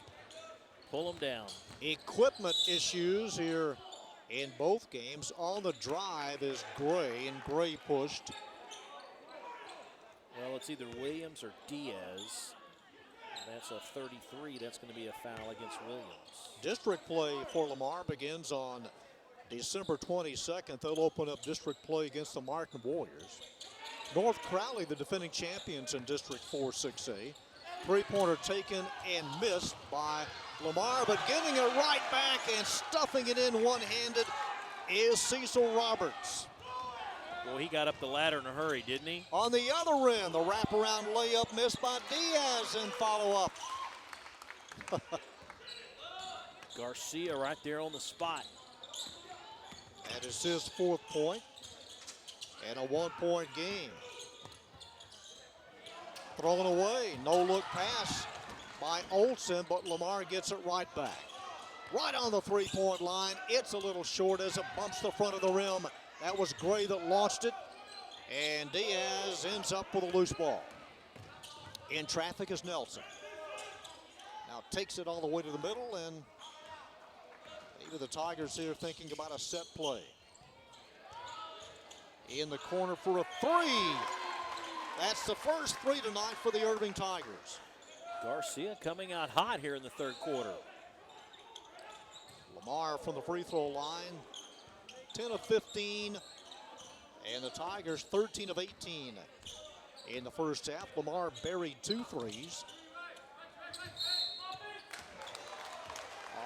pull them down. Equipment issues here in both games. On the drive is Gray, and Gray pushed. Well, it's either Williams or Diaz. That's a 33. That's going to be a foul against Williams. District play for Lamar begins on December 22nd. They'll open up district play against the Martin Warriors. North Crowley, the defending champions in District 4-6A. Three-pointer taken and missed by Lamar, but getting it right back and stuffing it in one-handed is Cecil Roberts. Well, he got up the ladder in a hurry, didn't he? On the other end, the wraparound layup missed by Diaz and follow-up. Garcia right there on the spot. That is his fourth point and a one-point game. Thrown away, no-look pass by Olsen, but Lamar gets it right back. Right on the three-point line. It's a little short as it bumps the front of the rim. That was Gray that launched it, and Diaz ends up with a loose ball. In traffic is Nelson. Now takes it all the way to the middle, and maybe the Tigers here thinking about a set play. In the corner for a three. That's the first three tonight for the Irving Tigers. Garcia coming out hot here in the third quarter. Lamar from the free throw line, 10 of 15, and the Tigers 13 of 18. In the first half, Lamar buried 2 threes.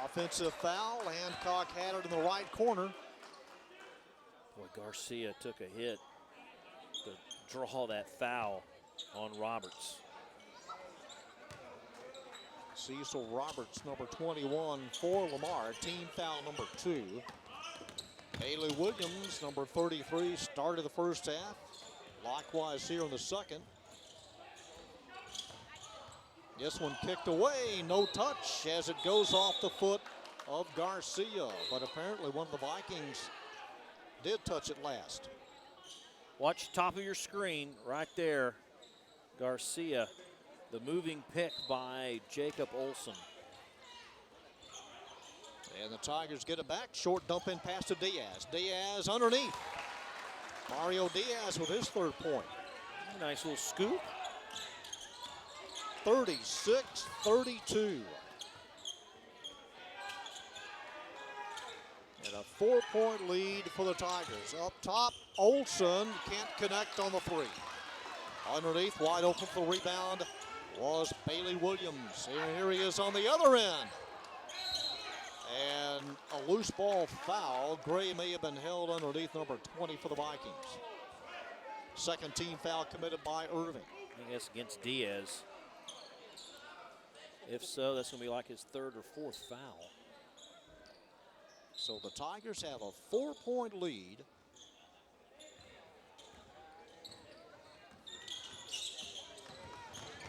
Offensive foul, Hancock had it in the right corner. Boy, Garcia took a hit to draw that foul on Roberts. Cecil Roberts, number 21 for Lamar, team foul number 2. Haley Williams, number 33, started the first half. Likewise here in the second. This one kicked away, no touch as it goes off the foot of Garcia. But apparently one of the Vikings did touch it last. Watch the top of your screen right there. Garcia, the moving pick by Jacob Olsen. And the Tigers get it back. Short dump in pass to Diaz. Diaz underneath. Mario Diaz with his third point. Nice little scoop. 36-32. And a 4-point lead for the Tigers. Up top, Olsen can't connect on the three. Underneath, wide open for the rebound was Bailey Williams. Here he is on the other end. And a loose ball foul. Gray may have been held underneath number 20 for the Vikings. Second team foul committed by Irving. I think that's against Diaz. If so, that's going to be like his third or fourth foul. So the Tigers have a 4-point lead.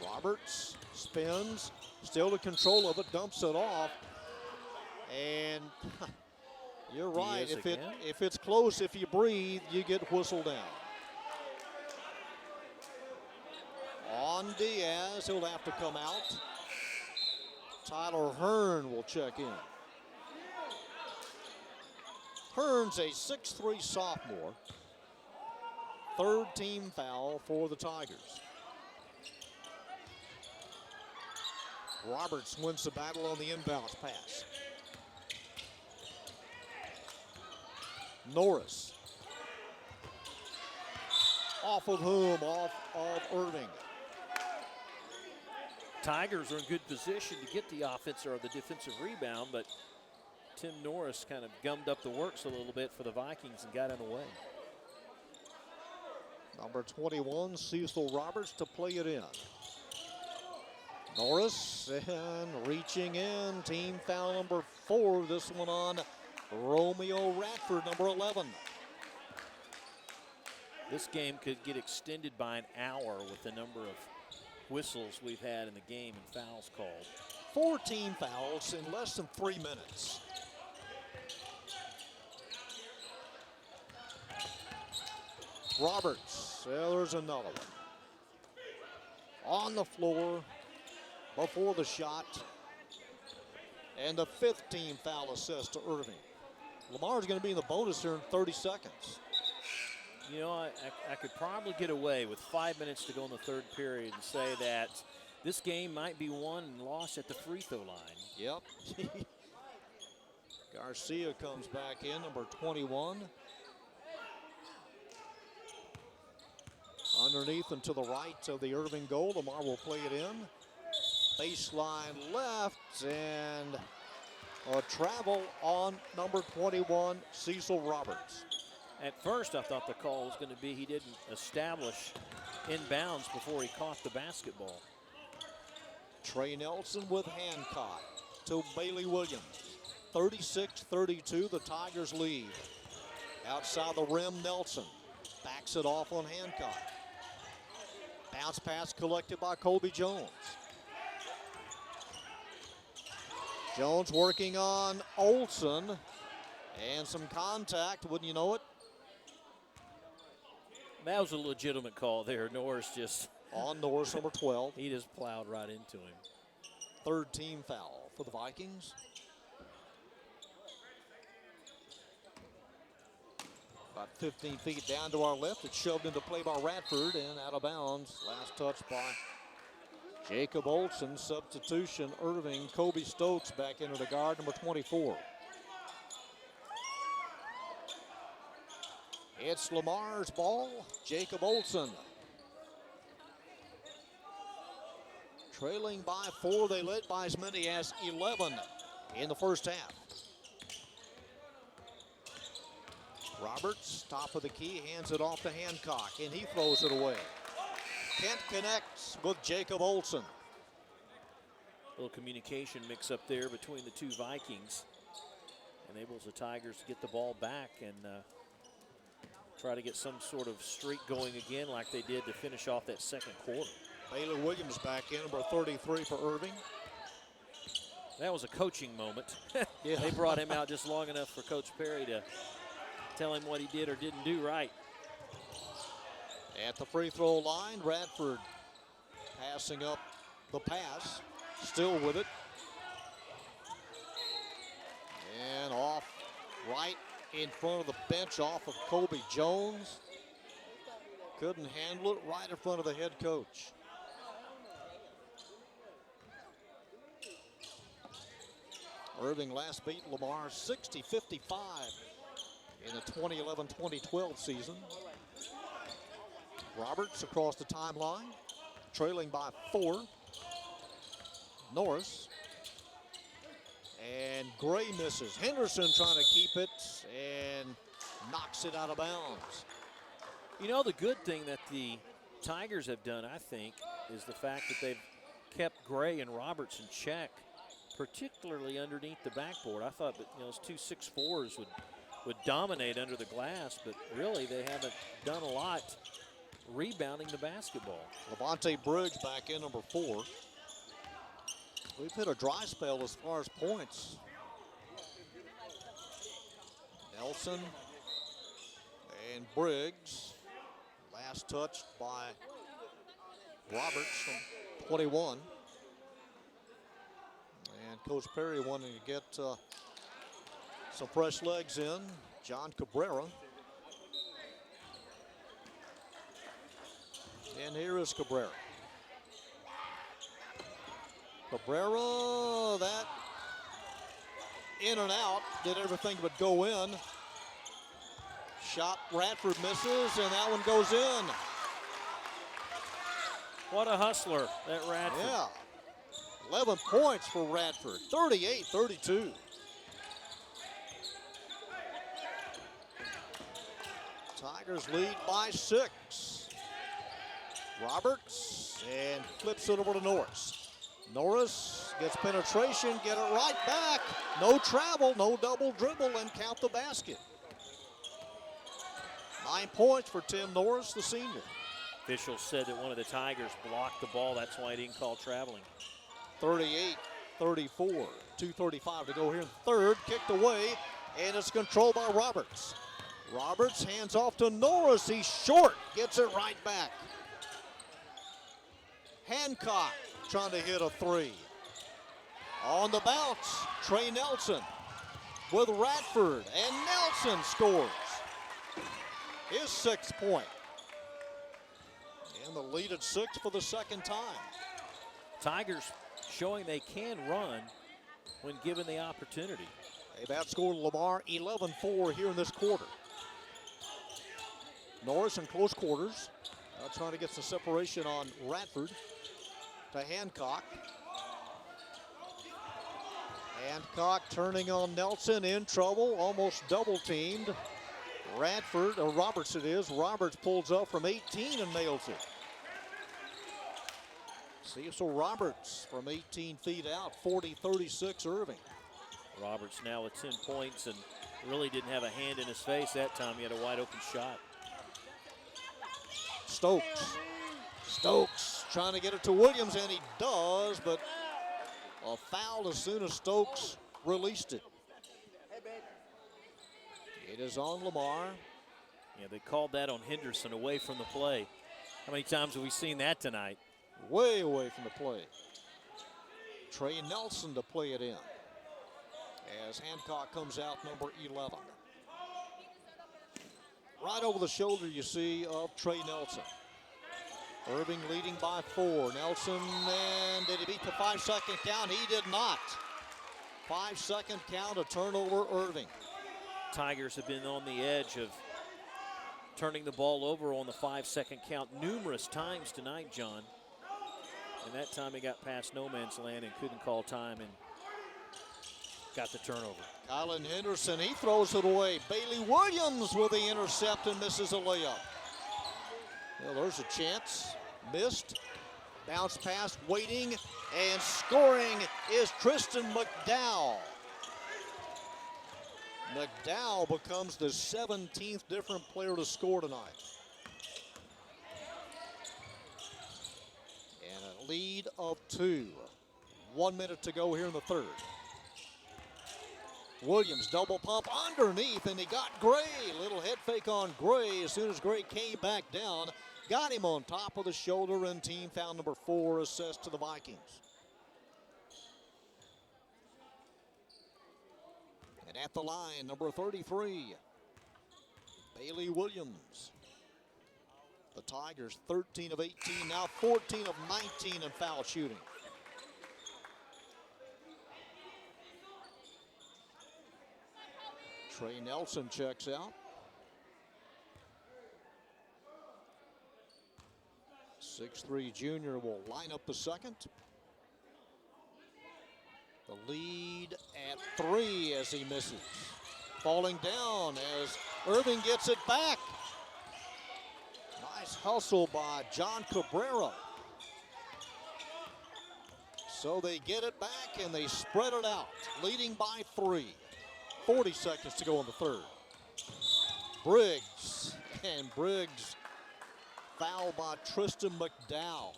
Roberts spins, still in control of it, dumps it off. And you're right, if it's close, if you breathe, you get whistled down. On Diaz, he'll have to come out. Tyler Hearn will check in. Hearn's a 6'3" sophomore. Third team foul for the Tigers. Roberts wins the battle on the inbounds pass. Norris. Off of whom? Off of Irving. Tigers are in good position to get the offense or the defensive rebound, but Tim Norris kind of gummed up the works a little bit for the Vikings and got in the way. Number 21, Cecil Roberts to play it in. Norris and reaching in. Team foul number 4. This one on Romeo Radford, number 11. This game could get extended by an hour with the number of whistles we've had in the game and fouls called. 14 fouls in less than 3 minutes. Roberts, there's another one. On the floor before the shot. And the 5th team foul assist to Irving. Lamar's going to be in the bonus here in 30 seconds. You know, I could probably get away with 5 minutes to go in the third period and say that this game might be won and lost at the free throw line. Yep. Garcia comes back in, number 21. Underneath and to the right of the Irving goal. Lamar will play it in. Baseline left, and a travel on number 21, Cecil Roberts. At first, I thought the call was going to be he didn't establish inbounds before he caught the basketball. Trey Nelson with Hancock to Bailey Williams. 36-32, the Tigers lead. Outside the rim, Nelson backs it off on Hancock. Bounce pass collected by Colby Jones. Jones working on Olsen. And some contact, wouldn't you know it? That was a legitimate call there. Norris just... On Norris, number 12. He just plowed right into him. 3rd team foul for the Vikings. About 15 feet down to our left. It's shoved into play by Radford and out of bounds. Last touch by Jacob Olsen. Substitution, Irving. Kobe Stokes back into the guard, number 24. It's Lamar's ball. Jacob Olsen. Trailing by 4. They led by as many as 11 in the first half. Roberts, top of the key, hands it off to Hancock, and he throws it away. Kent connects with Jacob Olsen. A little communication mix up there between the two Vikings. Enables the Tigers to get the ball back and try to get some sort of streak going again like they did to finish off that second quarter. Bailey Williams back in, number 33 for Irving. That was a coaching moment. Yeah. They brought him out just long enough for Coach Perry to tell him what he did or didn't do right. At the free throw line, Radford passing up the pass, still with it. And off right in front of the bench, off of Colby Jones. Couldn't handle it, right in front of the head coach. Irving last beat Lamar 60-55 in the 2011-2012 season. Roberts across the timeline, trailing by 4. Norris. And Gray misses. Henderson trying to keep it and knocks it out of bounds. You know, the good thing that the Tigers have done, I think, is the fact that they've kept Gray and Roberts in check, particularly underneath the backboard. I thought that, you know, those two 6'4s would dominate under the glass, but really they haven't done a lot rebounding the basketball. Levante Briggs back in, number 4. We've hit a dry spell as far as points. Nelson and Briggs. Last touch by Roberts from 21. And Coach Perry wanting to get some fresh legs in. John Cabrera. And here is Cabrera. Cabrera, that in and out, did everything but go in. Shot, Radford misses, and that one goes in. What a hustler, that Radford. Yeah, 11 points for Radford, 38-32. Tigers lead by 6. Roberts, and flips it over to Norris. Norris gets penetration, get it right back. No travel, no double dribble, and count the basket. 9 points for Tim Norris, the senior. Officials said that one of the Tigers blocked the ball. That's why he didn't call traveling. 38-34, 2:35 to go here in third. Kicked away, and it's controlled by Roberts. Roberts hands off to Norris. He's short, gets it right back. Hancock trying to hit a 3. On the bounce, Trey Nelson with Radford, and Nelson scores his 6th point. And the lead at 6 for the second time. Tigers showing they can run when given the opportunity. They've outscored Lamar 11-4 here in this quarter. Norris in close quarters, trying to get some separation on Radford. To Hancock. Hancock turning on Nelson, in trouble, almost double teamed. Radford, or Roberts it is. Roberts pulls up from 18 and nails it. See, so Roberts from 18 feet out, 40-36 Irving. Roberts now with 10 points and really didn't have a hand in his face that time. He had a wide open shot. Stokes trying to get it to Williams, and he does, but a foul as soon as Stokes released it. It is on Lamar. Yeah, they called that on Henderson away from the play. How many times have we seen that tonight? Way away from the play. Trey Nelson to play it in as Hancock comes out, number 11. Right over the shoulder, you see, of Trey Nelson. Irving leading by 4. Nelson, and did he beat the 5-second count? He did not. 5-second count, a turnover, Irving. Tigers have been on the edge of turning the ball over on the 5-second count numerous times tonight, John. And that time he got past no man's land and couldn't call time and got the turnover. Kylan Henderson, he throws it away. Bailey Williams with the intercept and misses a layup. Well, there's a chance. Missed. Bounce pass, waiting, and scoring is Tristan McDowell. McDowell becomes the 17th different player to score tonight. And a lead of 2. 1 minute to go here in the third. Williams double pump underneath, and he got Gray. Little head fake on Gray as soon as Gray came back down. Got him on top of the shoulder, and team foul number 4 assessed to the Vikings. And at the line, number 33, Bailey Williams. The Tigers 13 of 18, now 14 of 19 in foul shooting. Trey Nelson checks out. 6'3" junior will line up the second. The lead at 3 as he misses. Falling down as Irving gets it back. Nice hustle by John Cabrera. So they get it back and they spread it out, leading by 3. 40 seconds to go in the third. Briggs, and Briggs fouled by Tristan McDowell.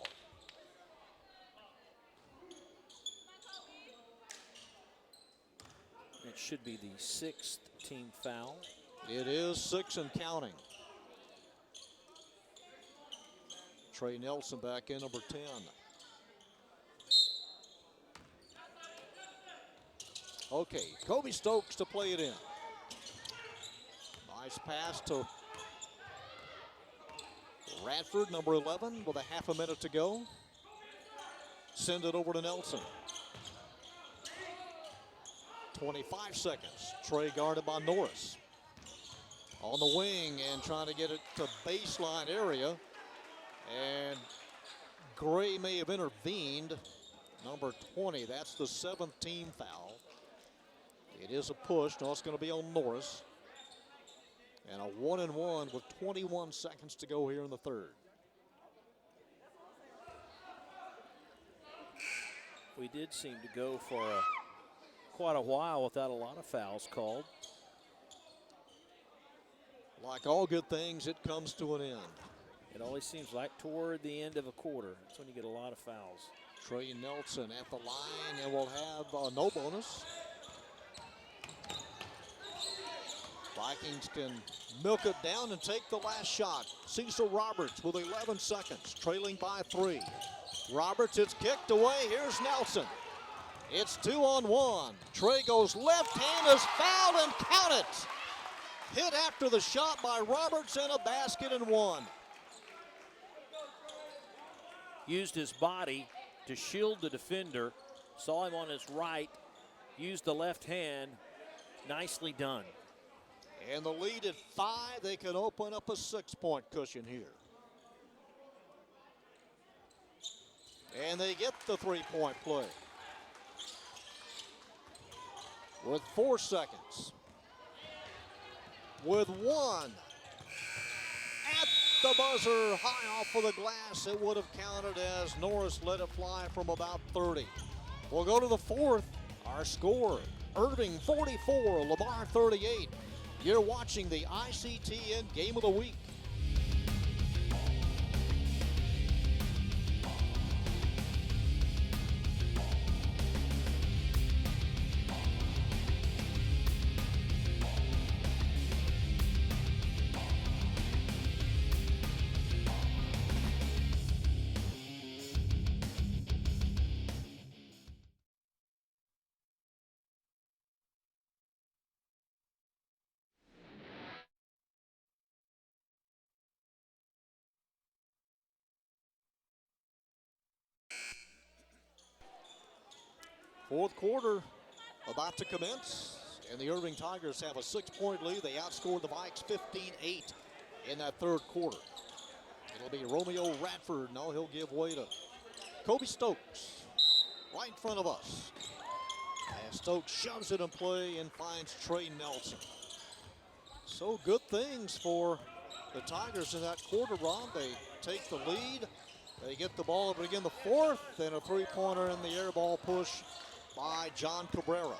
It should be the 6th team foul. It is 6 and counting. Trey Nelson back in, number 10. Okay, Kobe Stokes to play it in. Nice pass to Radford, number 11, with a half a minute to go. Send it over to Nelson. 25 seconds. Trey guarded by Norris. On the wing and trying to get it to baseline area. And Gray may have intervened. Number 20, that's the 7th team foul. It is a push. No, it's going to be on Norris. And a 1-and-1 with 21 seconds to go here in the third. We did seem to go for quite a while without a lot of fouls called. Like all good things, it comes to an end. It always seems like toward the end of a quarter. That's when you get a lot of fouls. Trey Nelson at the line, and we'll have no bonus. Vikings can milk it down and take the last shot. Cecil Roberts with 11 seconds, trailing by 3. Roberts, it's kicked away. Here's Nelson. It's 2-on-1. Trey goes left hand, is fouled, and count it. Hit after the shot by Roberts, and a basket and one. Used his body to shield the defender. Saw him on his right. Used the left hand. Nicely done. And the lead at 5. They can open up a 6-point cushion here. And they get the 3-point play. With 4 seconds. With 1. At the buzzer, high off of the glass. It would have counted as Norris let it fly from about 30. We'll go to the 4th. Our score, Irving 44, Lamar 38. You're watching the ICTN Game of the Week. Fourth quarter about to commence, and the Irving Tigers have a 6-point lead. They outscored the Vikes 15-8 in that third quarter. It'll be Romeo Radford. No, he'll give way to Kobe Stokes right in front of us. And Stokes shoves it in play and finds Trey Nelson. So good things for the Tigers in that quarter, Rob. They take the lead. They get the ball to begin the fourth, and a three-pointer in the air ball push by John Cabrera.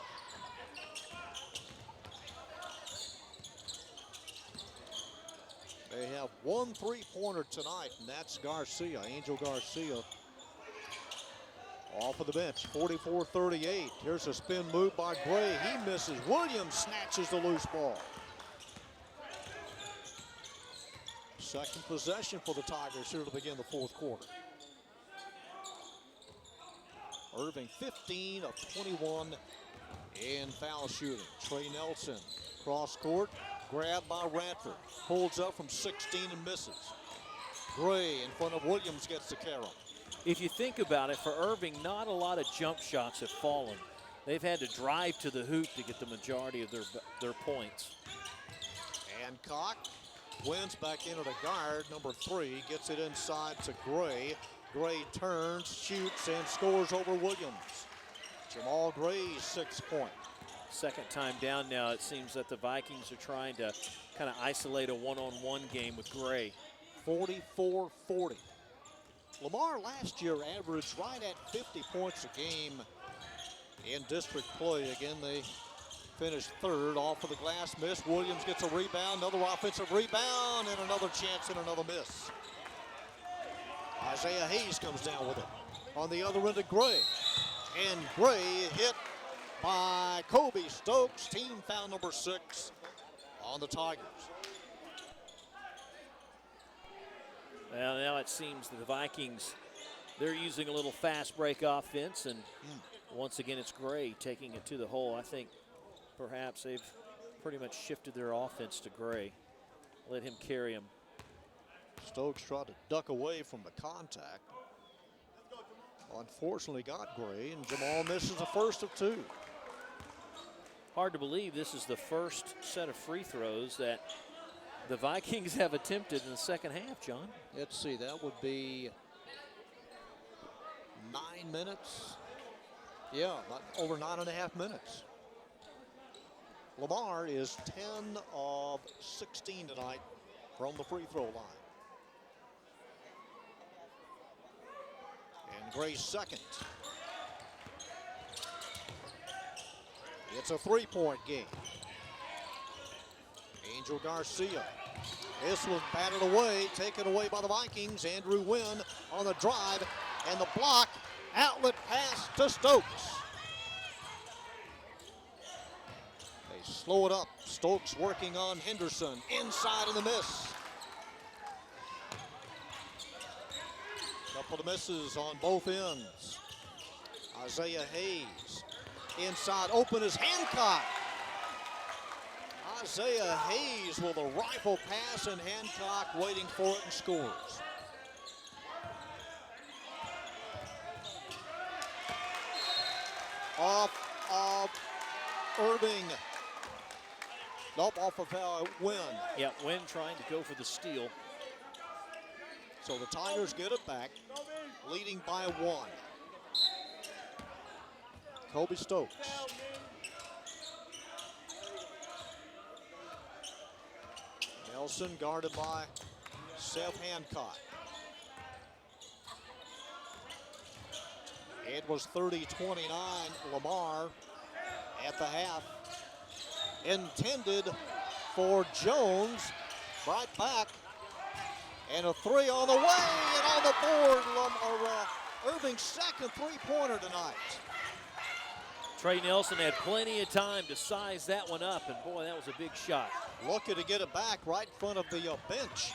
They have one three-pointer tonight, and that's Garcia, Angel Garcia. Off of the bench, 44-38. Here's a spin move by Gray. He misses. Williams snatches the loose ball. Second possession for the Tigers here to begin the fourth quarter. Irving 15 of 21 in foul shooting. Trey Nelson, cross court, grabbed by Radford. Pulls up from 16 and misses. Gray in front of Williams gets the carry. If you think about it, for Irving, not a lot of jump shots have fallen. They've had to drive to the hoop to get the majority of their points. Hancock wins back into the guard. Number 3 gets it inside to Gray. Gray turns, shoots, and scores over Williams. Jamal Gray's 6th point. Second time down now, it seems that the Vikings are trying to kind of isolate a one-on-one game with Gray. 44-40. Lamar last year averaged right at 50 points a game in district play. Again, they finished third. Off of the glass miss. Williams gets a rebound, another offensive rebound, and another chance and another miss. Isaiah Hayes comes down with it. On the other end of Gray. And Gray hit by Kobe Stokes. Team foul number 6 on the Tigers. Well, now it seems that the Vikings, they're using a little fast break offense, and once again it's Gray taking it to the hole. I think perhaps they've pretty much shifted their offense to Gray. Let him carry him. Stokes tried to duck away from the contact. Unfortunately got Gray, and Jamal misses the first of 2. Hard to believe this is the first set of free throws that the Vikings have attempted in the second half, John. Let's see, that would be 9 minutes. Yeah, over 9.5 minutes. Lamar is 10 of 16 tonight from the free throw line. And Gray's second. It's a three-point game. Angel Garcia. This was batted away, taken away by the Vikings. Andrew Wynn on the drive and the block. Outlet pass to Stokes. They slow it up. Stokes working on Henderson. Inside in the miss. Couple of misses on both ends. Isaiah Hayes. Inside open is Hancock. Isaiah Hayes with a rifle pass, and Hancock waiting for it and scores. Off of Irving. Nope, off of Wynn. Yeah, Wynn trying to go for the steal. So the Tigers get it back, leading by 1. Kobe Stokes. Nelson guarded by Seth Hancock. It was 30-29 Lamar at the half. Intended for Jones. Right back. And a three on the way and on the board. Irving's second three-pointer tonight. Trey Nelson had plenty of time to size that one up, and boy, that was a big shot. Looking to get it back right in front of the bench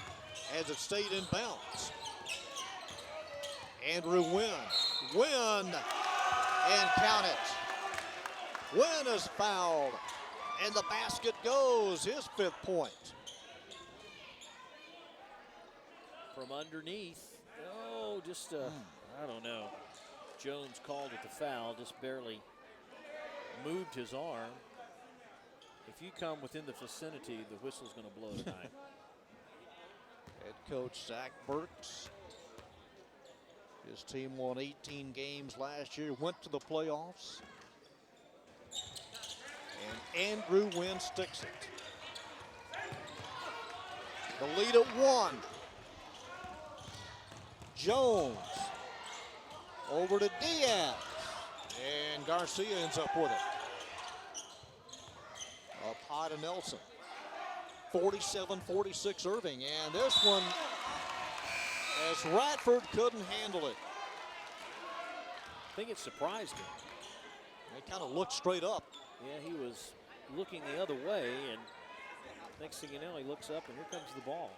as it stayed in bounds. Andrew Wynn. Wynn, and count it. Wynn is fouled, and the basket goes. His 5th point. From underneath, I don't know. Jones called it the foul, just barely moved his arm. If you come within the vicinity, the whistle's going to blow tonight. Head coach Zach Burks. His team won 18 games last year, went to the playoffs. And Andrew Wynn sticks it. The lead at 1. Jones over to Diaz. And Garcia ends up with it. Up high to Nelson. 47-46 Irving. And this one, as Radford couldn't handle it. I think it surprised him. He kind of looked straight up. Yeah, he was looking the other way, and next thing you know, he looks up, and here comes the ball.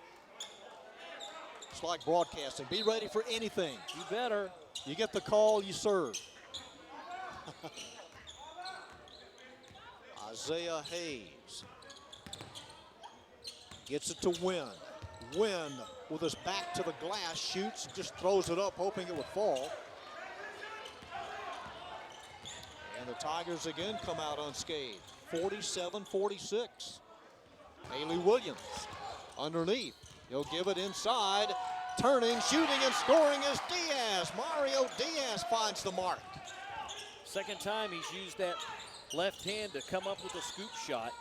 It's like broadcasting. Be ready for anything. You better. You get the call, you serve. Isaiah Hayes gets it to Wynn. Wynn, with his back to the glass, shoots, just throws it up, hoping it would fall. And the Tigers again come out unscathed. 47-46. Haley Williams underneath. He'll give it inside. Turning, shooting, and scoring is Diaz. Mario Diaz finds the mark. Second time he's used that left hand to come up with a scoop shot.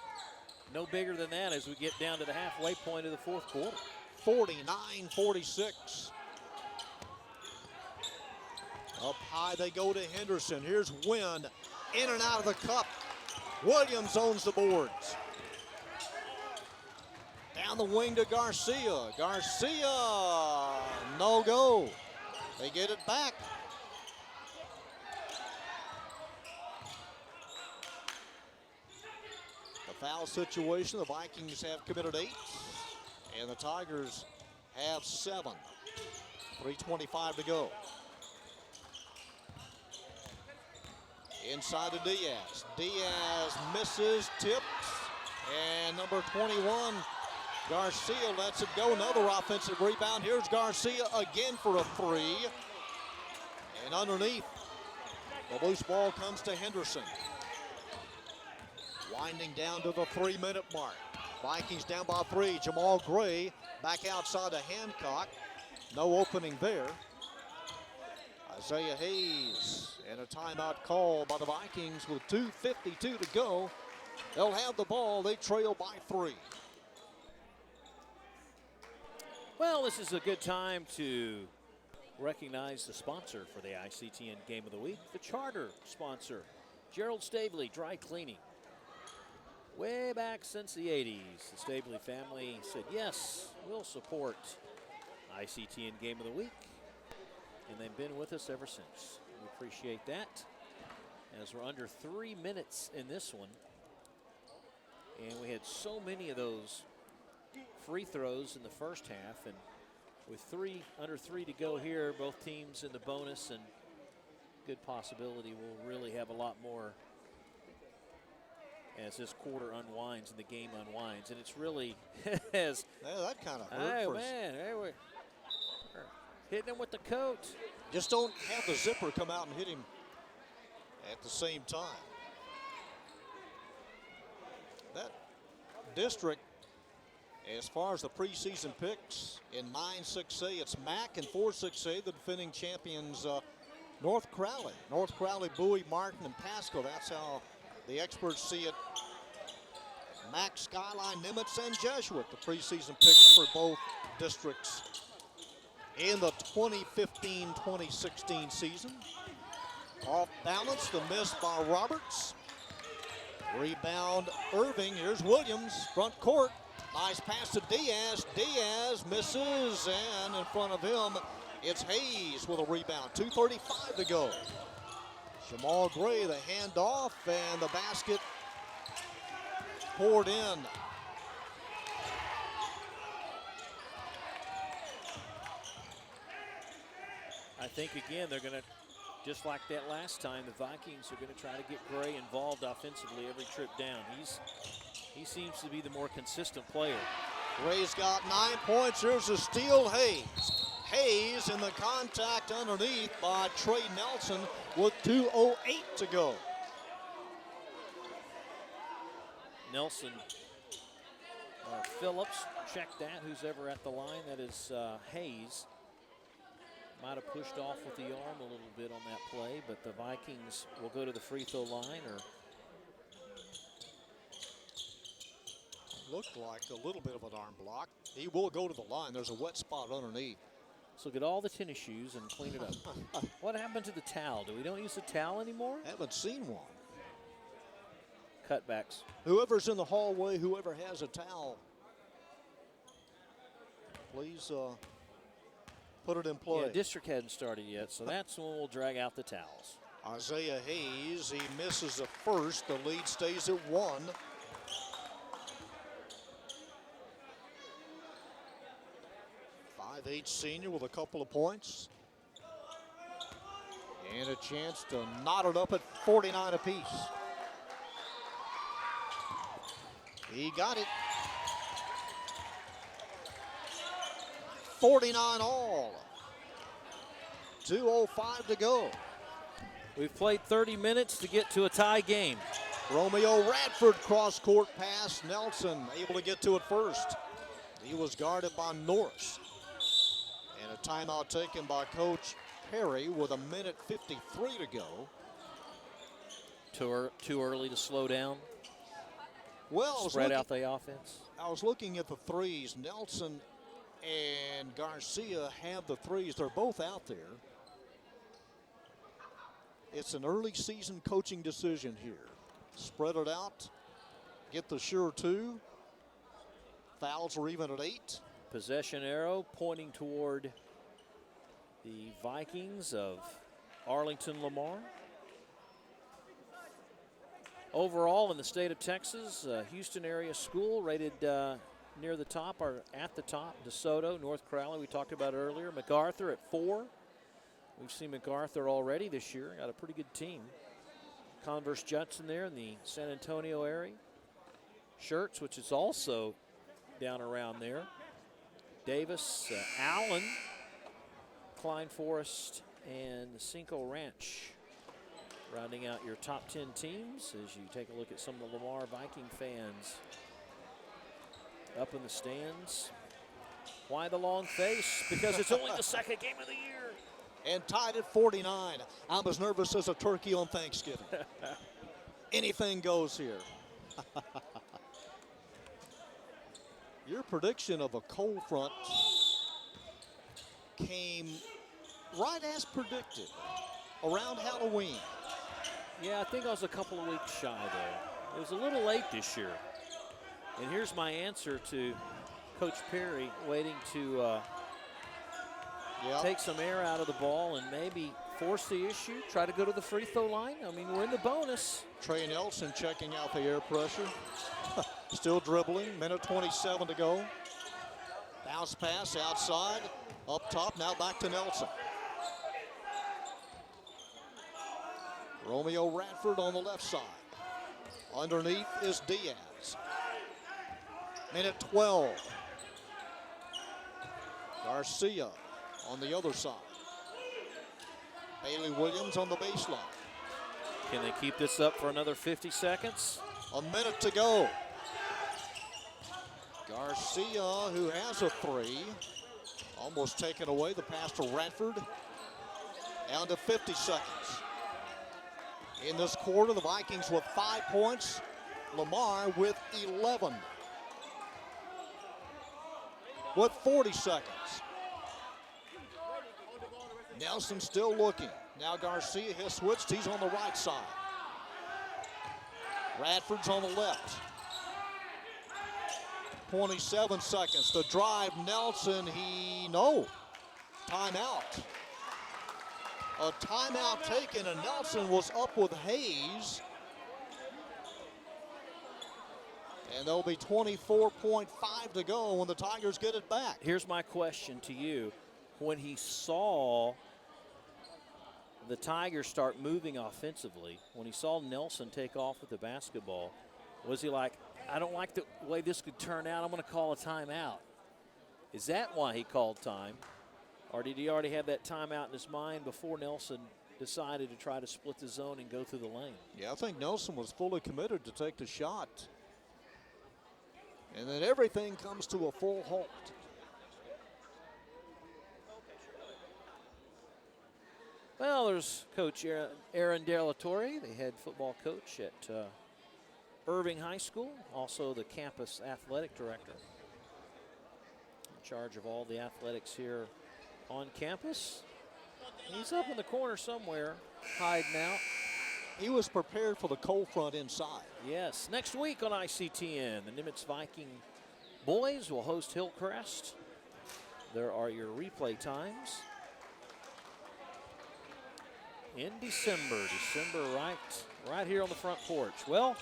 No bigger than that as we get down to the halfway point of the 4th quarter. 49-46. Up high they go to Henderson. Here's Wynn, in and out of the cup. Williams owns the boards. Down the wing to Garcia. Garcia, no go. They get it back. The foul situation, the Vikings have committed 8, and the Tigers have 7. 3:25 to go. Inside to Diaz. Diaz misses, tips, and number 21, Garcia lets it go. Another offensive rebound. Here's Garcia again for a 3. And underneath, the loose ball comes to Henderson. Winding down to the 3-minute mark. Vikings down by 3. Jamal Gray back outside of Hancock. No opening there. Isaiah Hayes and a timeout call by the Vikings with 2:52 to go. They'll have the ball. They trail by 3. Well, this is a good time to recognize the sponsor for the ICTN Game of the Week, the charter sponsor, Gerald Stavely Dry Cleaning. Way back since the 80s, the Stavely family said, yes, we'll support ICTN Game of the Week, and they've been with us ever since. We appreciate that, as we're under 3 minutes in this one, and we had so many of those free throws in the first half, and with under 3 to go here, both teams in the bonus, and good possibility we'll really have a lot more as this quarter unwinds and the game unwinds. And it's really as that kind of hurt. Oh man, we're hitting him with the coat. Just don't have the zipper come out and hit him at the same time. That district, as far as the preseason picks, in 9-6A, it's Mack, and 4-6A, the defending champions, North Crowley. North Crowley, Bowie, Martin, and Pasco. That's how the experts see it. Mack, Skyline, Nimitz, and Jesuit, the preseason picks for both districts in the 2015-2016 season. Off balance, the miss by Roberts. Rebound, Irving. Here's Williams, front court. Nice pass to Diaz. Diaz misses, and in front of him, it's Hayes with a rebound. 2:35 to go. Jamal Gray, the handoff, and the basket poured in. I think, again, they're going to, just like that last time, the Vikings are going to try to get Gray involved offensively every trip down. He seems to be the more consistent player. Gray's got 9 points. Here's a steal, Hayes. Hayes in the contact underneath by Trey Nelson with 2:08 to go. Nelson, Phillips, check that, who's ever at the line. That is Hayes. Might have pushed off with the arm a little bit on that play, but the Vikings will go to the free throw line. Looked like a little bit of an arm block. He will go to the line. There's a wet spot underneath. So get all the tennis shoes and clean it up. What happened to the towel? We don't use the towel anymore? Haven't seen one. Cutbacks. Whoever's in the hallway, whoever has a towel, please put it in play. Yeah, district hadn't started yet, so that's when we'll drag out the towels. Isaiah Hayes, he misses the first. The lead stays at 1. 5'8" senior with a couple of points. And a chance to knot it up at 49 apiece. He got it. 49 all. 2:05 to go. We've played 30 minutes to get to a tie game. Romeo Radford cross-court pass. Nelson able to get to it first. He was guarded by Norris. And a timeout taken by Coach Perry with 1:53 to go. Too early to slow down. Well, spread out the offense. I was looking at the threes. Nelson and Garcia have the threes. They're both out there. It's an early season coaching decision here. Spread it out. Get the sure two. Fouls are even at 8. Possession arrow pointing toward the Vikings of Arlington Lamar. Overall in the state of Texas, Houston area school rated near the top or at the top. DeSoto, North Crowley, we talked about earlier. MacArthur at 4. We've seen MacArthur already this year. Got a pretty good team. Converse Judson there in the San Antonio area. Schertz, which is also down around there. Davis, Allen, Klein Forest, and Cinco Ranch rounding out your top 10 teams as you take a look at some of the Lamar Viking fans up in the stands. Why the long face? Because it's only the second game of the year. And tied at 49. I'm as nervous as a turkey on Thanksgiving. Anything goes here. Your prediction of a cold front came right as predicted, around Halloween. Yeah, I think I was a couple of weeks shy there. It was a little late this year. And here's my answer to Coach Perry, waiting to take some air out of the ball and maybe force the issue, try to go to the free throw line. I mean, we're in the bonus. Trey Nelson checking out the air pressure. Still dribbling, minute 27 to go. Bounce pass outside, up top, now back to Nelson. Romeo Radford on the left side. Underneath is Diaz. Minute 12. Garcia on the other side. Bailey Williams on the baseline. Can they keep this up for another 50 seconds? A minute to go. Garcia, who has a three, almost taken away. The pass to Radford. Down to 50 seconds. In this quarter, the Vikings with 5 points. Lamar with 11. With 40 seconds. Nelson still looking. Now Garcia has switched. He's on the right side. Radford's on the left. 27 seconds to drive. Nelson, timeout. A timeout taken, and Nelson was up with Hayes. And there'll be 24.5 to go when the Tigers get it back. Here's my question to you. When he saw the Tigers start moving offensively, when he saw Nelson take off with the basketball, was he like, I don't like the way this could turn out, I'm going to call a timeout? Is that why he called time? Or did he already have that timeout in his mind before Nelson decided to try to split the zone and go through the lane? Yeah, I think Nelson was fully committed to take the shot. And then everything comes to a full halt. Well, there's Coach Aaron De La Torre, the head football coach at Irving High School, also the campus athletic director, in charge of all the athletics here on campus. He's up in the corner somewhere, hiding out. He was prepared for the cold front inside. Yes, next week on ICTN, the Nimitz Viking boys will host Hillcrest. There are your replay times. In December right here on the front porch. Well,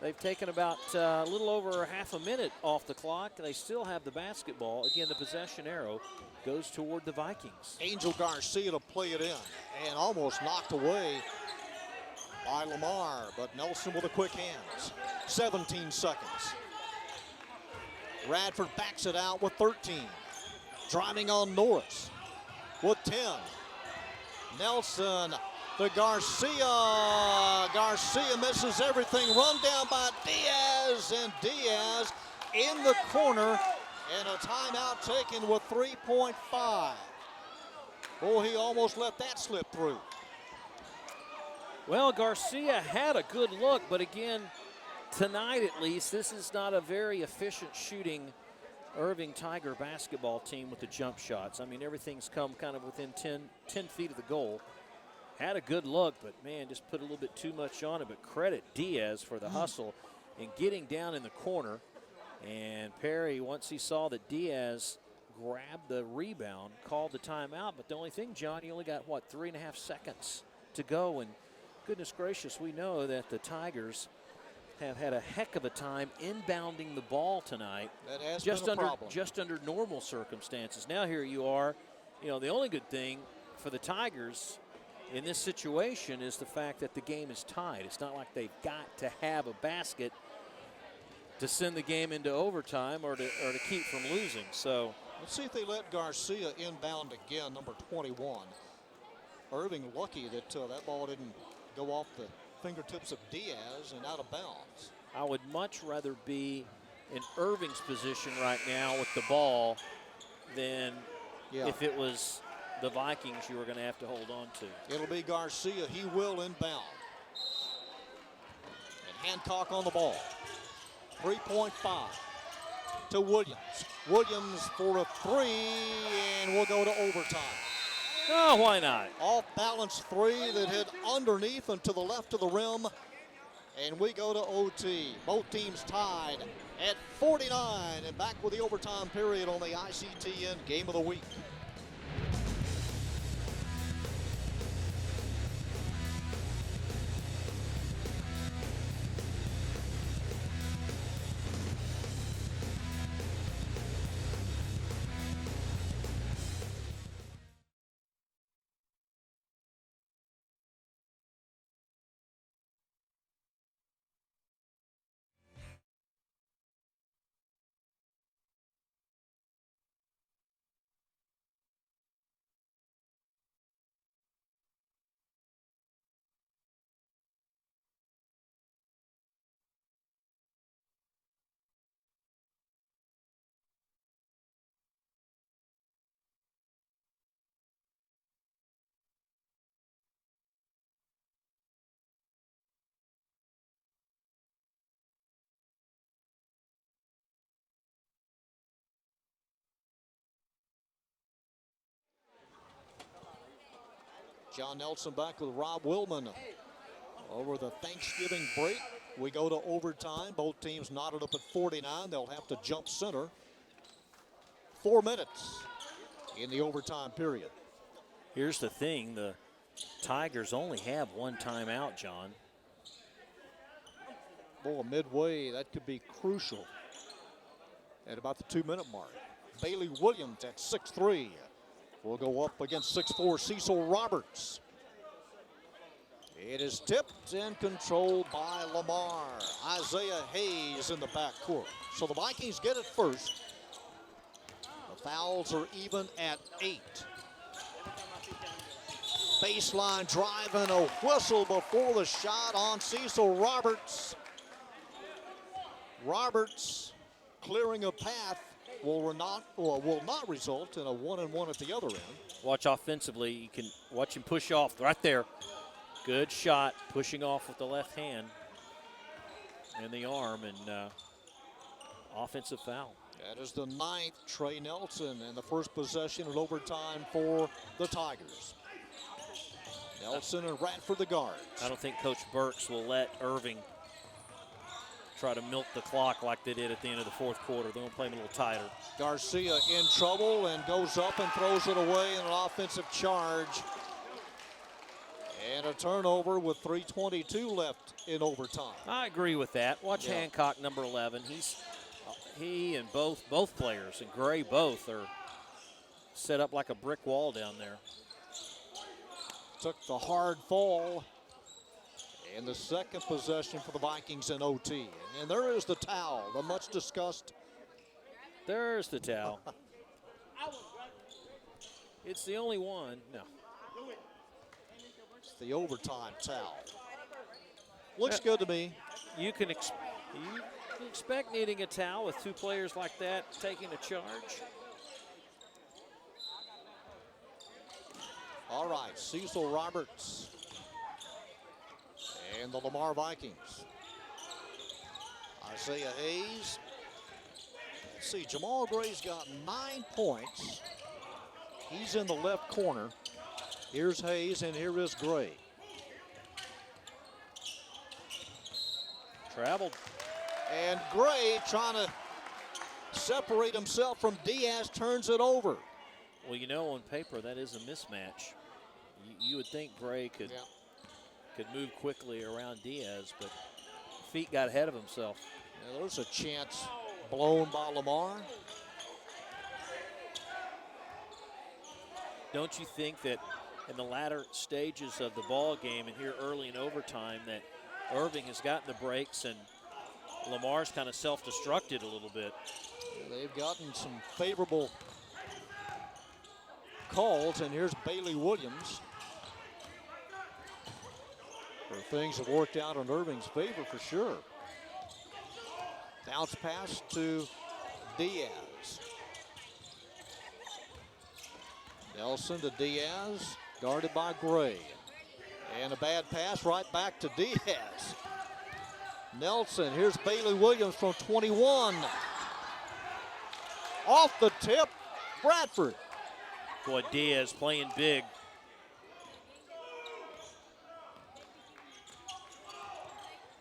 they've taken about a little over half a minute off the clock. They still have the basketball. Again, the possession arrow goes toward the Vikings. Angel Garcia to play it in, and almost knocked away by Lamar, but Nelson with a quick hands. 17 seconds. Radford backs it out with 13. Driving on Norris with 10. Nelson to Garcia. Garcia misses everything. Run down by Diaz, and Diaz in the corner, and a timeout taken with 3.5. Oh, he almost let that slip through. Well, Garcia had a good look, but again, tonight at least, this is not a very efficient shooting Irving Tiger basketball team with the jump shots. I mean, everything's come kind of within 10 feet of the goal. Had a good look, but man, just put a little bit too much on it. But credit Diaz for the hustle and getting down in the corner. And Perry, once he saw that Diaz grabbed the rebound, called the timeout. But the only thing, John, he only got, 3.5 seconds to go. And goodness gracious, we know that the Tigers have had a heck of a time inbounding the ball tonight. That has been a problem. Just under normal circumstances. Now here you are. You know, the only good thing for the Tigers in this situation is the fact that the game is tied. It's not like they've got to have a basket to send the game into overtime or to keep from losing. So let's see if they let Garcia inbound again, number 21. Irving lucky that that ball didn't go off the fingertips of Diaz and out of bounds. I would much rather be in Irving's position right now with the ball than if it was the Vikings you were going to have to hold on to. It'll be Garcia. He will inbound. And Hancock on the ball. 3.5 to Williams. Williams for a three, and we'll go to overtime. Oh, why not? Off balance three that hit underneath and to the left of the rim. And we go to OT. Both teams tied at 49, and back with the overtime period on the ICTN Game of the Week. John Nelson back with Rob Willman over the Thanksgiving break. We go to overtime. Both teams knotted up at 49. They'll have to jump center. 4 minutes in the overtime period. Here's the thing. The Tigers only have one timeout, John. Boy, midway, that could be crucial at about the 2-minute mark. Bailey Williams at 6'3". Will go up against 6'4" Cecil Roberts. It is tipped and controlled by Lamar. Isaiah Hayes in the backcourt. So the Vikings get it first. The fouls are even at 8. Baseline drive and a whistle before the shot on Cecil Roberts. Roberts clearing a path will not result in a 1-and-1 at the other end. Watch offensively. You can watch him push off right there. Good shot, pushing off with the left hand and the arm, and offensive foul. That is the 9th. Trey Nelson, and the first possession in overtime for the Tigers. Nelson and Radford the guards. I don't think Coach Burks will let Irving try to milk the clock like they did at the end of the fourth quarter. They're going to play him a little tighter. Garcia in trouble and goes up and throws it away in an offensive charge. And a turnover with 3:22 left in overtime. I agree with that. Watch Hancock, number 11. He and both players, and Gray both, are set up like a brick wall down there. Took the hard fall. And the second possession for the Vikings in OT. And there is the towel, the much discussed. There's the towel. It's the only one. No. It's the overtime towel. Looks good to me. You can expect needing a towel with two players like that taking a charge. All right, Cecil Roberts and the Lamar Vikings. Isaiah Hayes. Let's see, Jamal Gray's got 9 points. He's in the left corner. Here's Hayes, and here is Gray. Traveled. And Gray, trying to separate himself from Diaz, turns it over. Well, you know, on paper, that is a mismatch. You would think Gray could move quickly around Diaz, but feet got ahead of himself. Yeah, there's a chance blown by Lamar. Don't you think that in the latter stages of the ball game and here early in overtime that Irving has gotten the breaks and Lamar's kind of self-destructed a little bit? Yeah, they've gotten some favorable calls, and here's Bailey Williams. Where things have worked out in Irving's favor for sure. Bounce pass to Diaz. Nelson to Diaz, guarded by Gray. And a bad pass right back to Diaz. Nelson, here's Bailey Williams from 21. Off the tip, Bradford. Boy, Diaz playing big.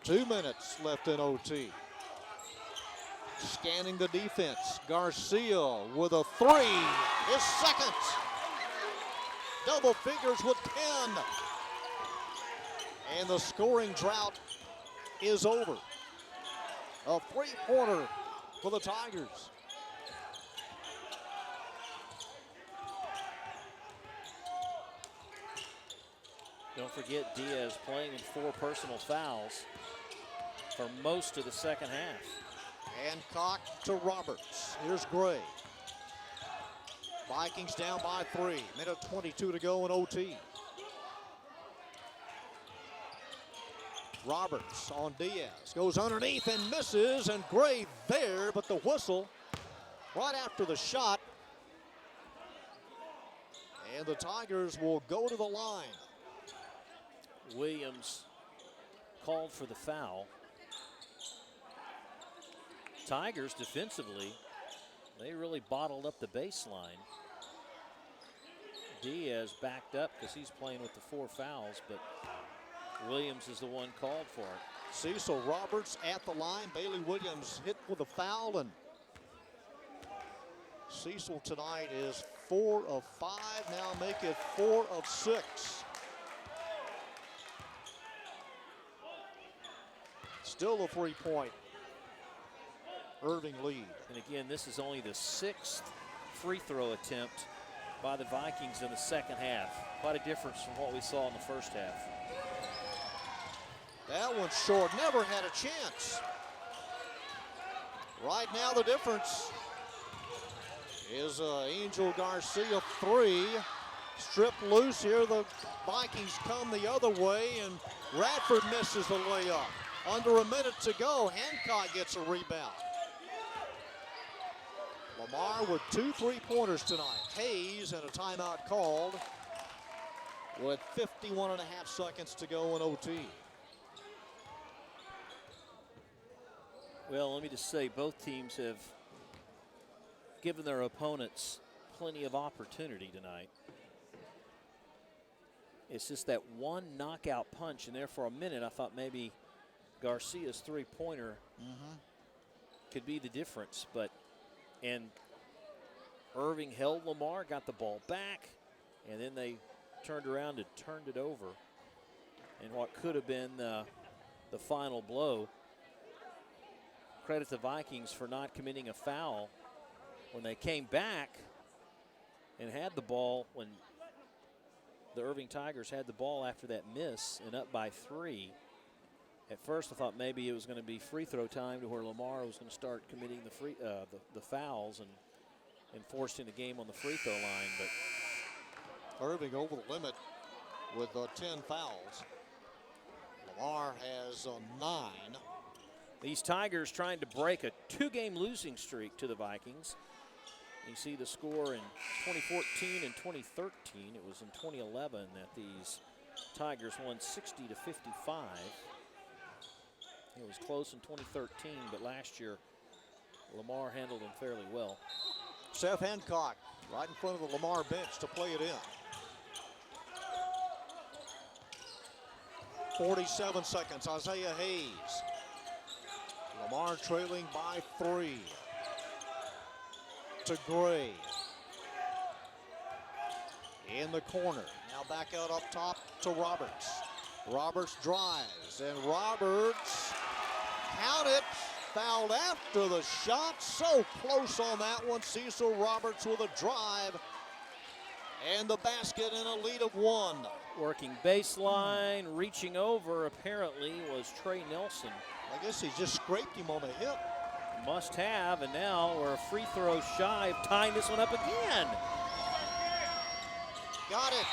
Two minutes left in OT. Scanning the defense, Garcia with a three, his second. Double figures with 10. And the scoring drought is over. A three-pointer for the Tigers. Don't forget Diaz playing in 4 personal fouls for most of the second half. Hancock to Roberts. Here's Gray. Vikings down by 3. Minute 22 to go in OT. Roberts on Diaz. Goes underneath and misses, and Gray there, but the whistle right after the shot. And the Tigers will go to the line. Williams called for the foul. Tigers defensively, they really bottled up the baseline. Diaz backed up because he's playing with the 4 fouls, but Williams is the one called for it. Cecil Roberts at the line. Bailey Williams hit with a foul, and Cecil tonight is 4 of 5. Now make it 4 of 6. Still a 3-point Irving lead. And again, this is only the 6th free throw attempt by the Vikings in the second half. Quite a difference from what we saw in the first half. That one's short, never had a chance. Right now the difference is Angel Garcia 3. Stripped loose here, the Vikings come the other way, and Radford misses the layup. Under a minute to go, Hancock gets a rebound. Lamar with 2 3-pointers tonight. Hayes and a timeout called with 51 and a half seconds to go in OT. Well, let me just say both teams have given their opponents plenty of opportunity tonight. It's just that one knockout punch, and there for a minute I thought maybe Garcia's 3-pointer could be the difference, and Irving held Lamar, got the ball back, and then they turned around and turned it over. And what could have been the final blow. Credit the Vikings for not committing a foul when they came back and had the ball, when the Irving Tigers had the ball after that miss and up by 3. At first, I thought maybe it was going to be free throw time to where Lamar was going to start committing the fouls and forcing the game on the free throw line. But Irving over the limit with 10 fouls. Lamar has 9. These Tigers trying to break a 2-game losing streak to the Vikings. You see the score in 2014 and 2013. It was in 2011 that these Tigers won 60-55. It was close in 2013, but last year Lamar handled them fairly well. Seth Hancock right in front of the Lamar bench to play it in. 47 seconds, Isaiah Hayes. Lamar trailing by 3. To Gray. In the corner, now back out up top to Roberts. Roberts drives, and Roberts, count it, fouled after the shot. So close on that one. Cecil Roberts with a drive, and the basket in a lead of 1. Working baseline, reaching over apparently was Trey Nelson. I guess he just scraped him on the hip. Must have, and now we're a free throw shy of tying this one up again. Got it.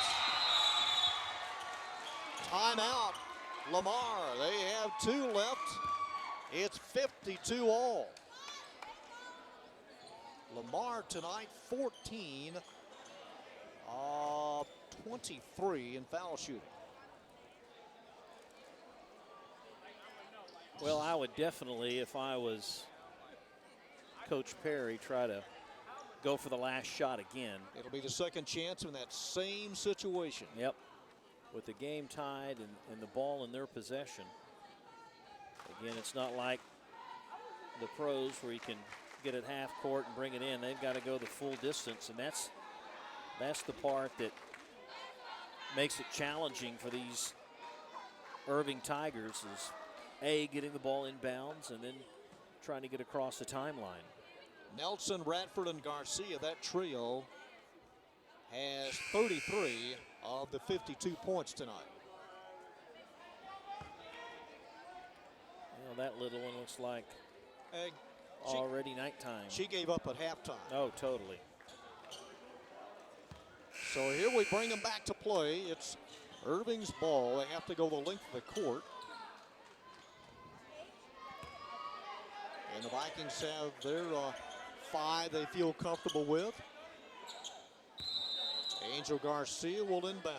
Timeout Lamar, they have 2 left. It's 52 all. Lamar tonight 14 of 23 in foul shooting. Well, I would definitely, if I was Coach Perry, try to go for the last shot again. It'll be the second chance in that same situation. Yep. With the game tied and the ball in their possession. Again, it's not like the pros where you can get it half court and bring it in. They've got to go the full distance, and that's the part that makes it challenging for these Irving Tigers is A, getting the ball inbounds and then trying to get across the timeline. Nelson, Radford, and Garcia, that trio has 33 of the 52 points tonight. Well, that little one looks like She, already nighttime. She gave up at halftime. Oh, totally. So here we bring them back to play. It's Irving's ball. They have to go the length of the court. And the Vikings have their 5 they feel comfortable with. Angel Garcia will inbound.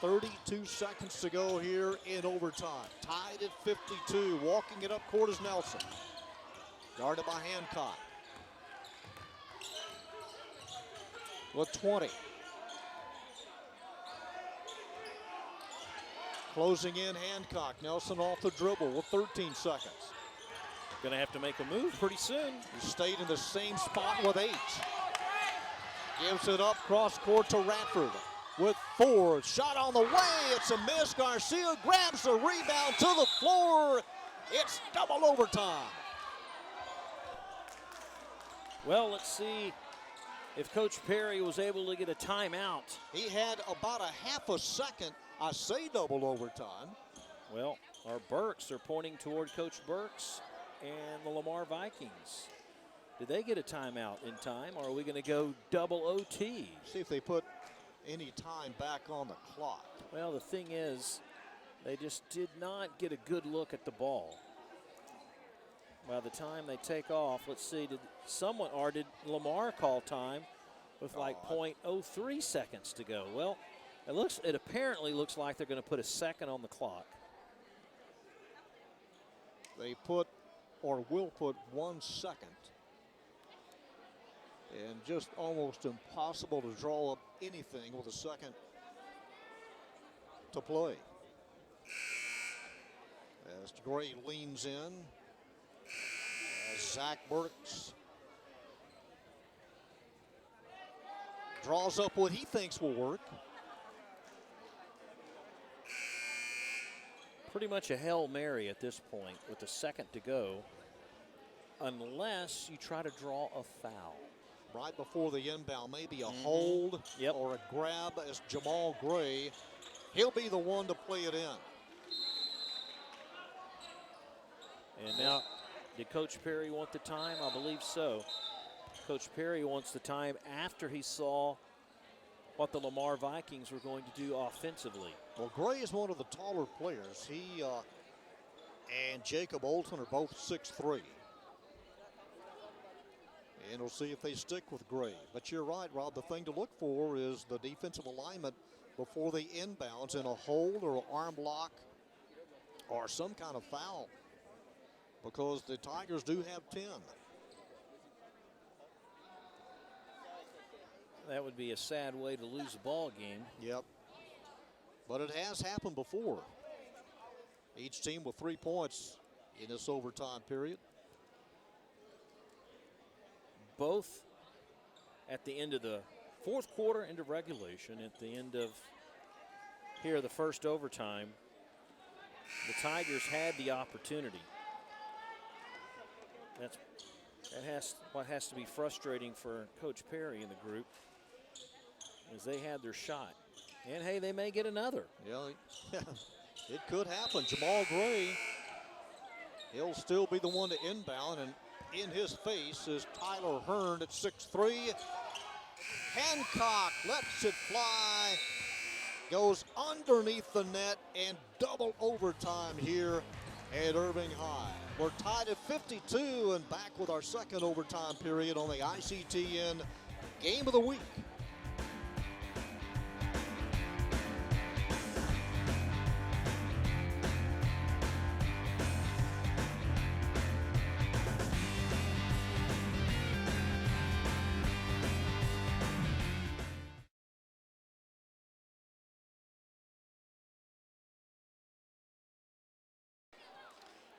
32 seconds to go here in overtime. Tied at 52. Walking it up court is Nelson. Guarded by Hancock. With 20. Closing in Hancock. Nelson off the dribble with 13 seconds. Going to have to make a move pretty soon. He stayed in the same spot with 8. Gives it up cross court to Radford with 4. Shot on the way. It's a miss. Garcia grabs the rebound to the floor. It's double overtime. Well, let's see if Coach Perry was able to get a timeout. He had about a half a second. I say double overtime. Well, our Burks are pointing toward Coach Burks and the Lamar Vikings. Did they get a timeout in time, or are we going to go double OT? See if they put any time back on the clock. Well, the thing is, they just did not get a good look at the ball. By the time they take off, let's see, did Lamar call time with like 0.03 seconds to go? Well, it apparently looks like they're going to put a second on the clock. They put or will put 1 second. And just almost impossible to draw up anything with a second to play. As Gray leans in. As Zach Burks draws up what he thinks will work. Pretty much a Hail Mary at this point with a second to go, unless you try to draw a foul. Right before the inbound, maybe a hold or a grab as Jamal Gray. He'll be the one to play it in. And now, did Coach Perry want the time? I believe so. Coach Perry wants the time after he saw what the Lamar Vikings were going to do offensively. Well, Gray is one of the taller players. He and Jacob Olton are both 6'3". And we'll see if they stick with Gray. But you're right, Rob. The thing to look for is the defensive alignment before they inbounds in a hold or an arm lock or some kind of foul. Because the Tigers do have 10. That would be a sad way to lose a ball game. Yep. But it has happened before. Each team with 3 points in this overtime period. Both at the end of the fourth quarter, end of regulation, at the end of here, the first overtime, the Tigers had the opportunity. That's what has to be frustrating for Coach Perry and the group, is they had their shot. And, hey, they may get another. Yeah, it could happen. Jamal Gray, he'll still be the one to inbound, and in his face is Tyler Hearn at 6'3". Hancock lets it fly. goes underneath the net, and double overtime here at Irving High. We're tied at 52 and back with our second overtime period on the ICTN Game of the Week.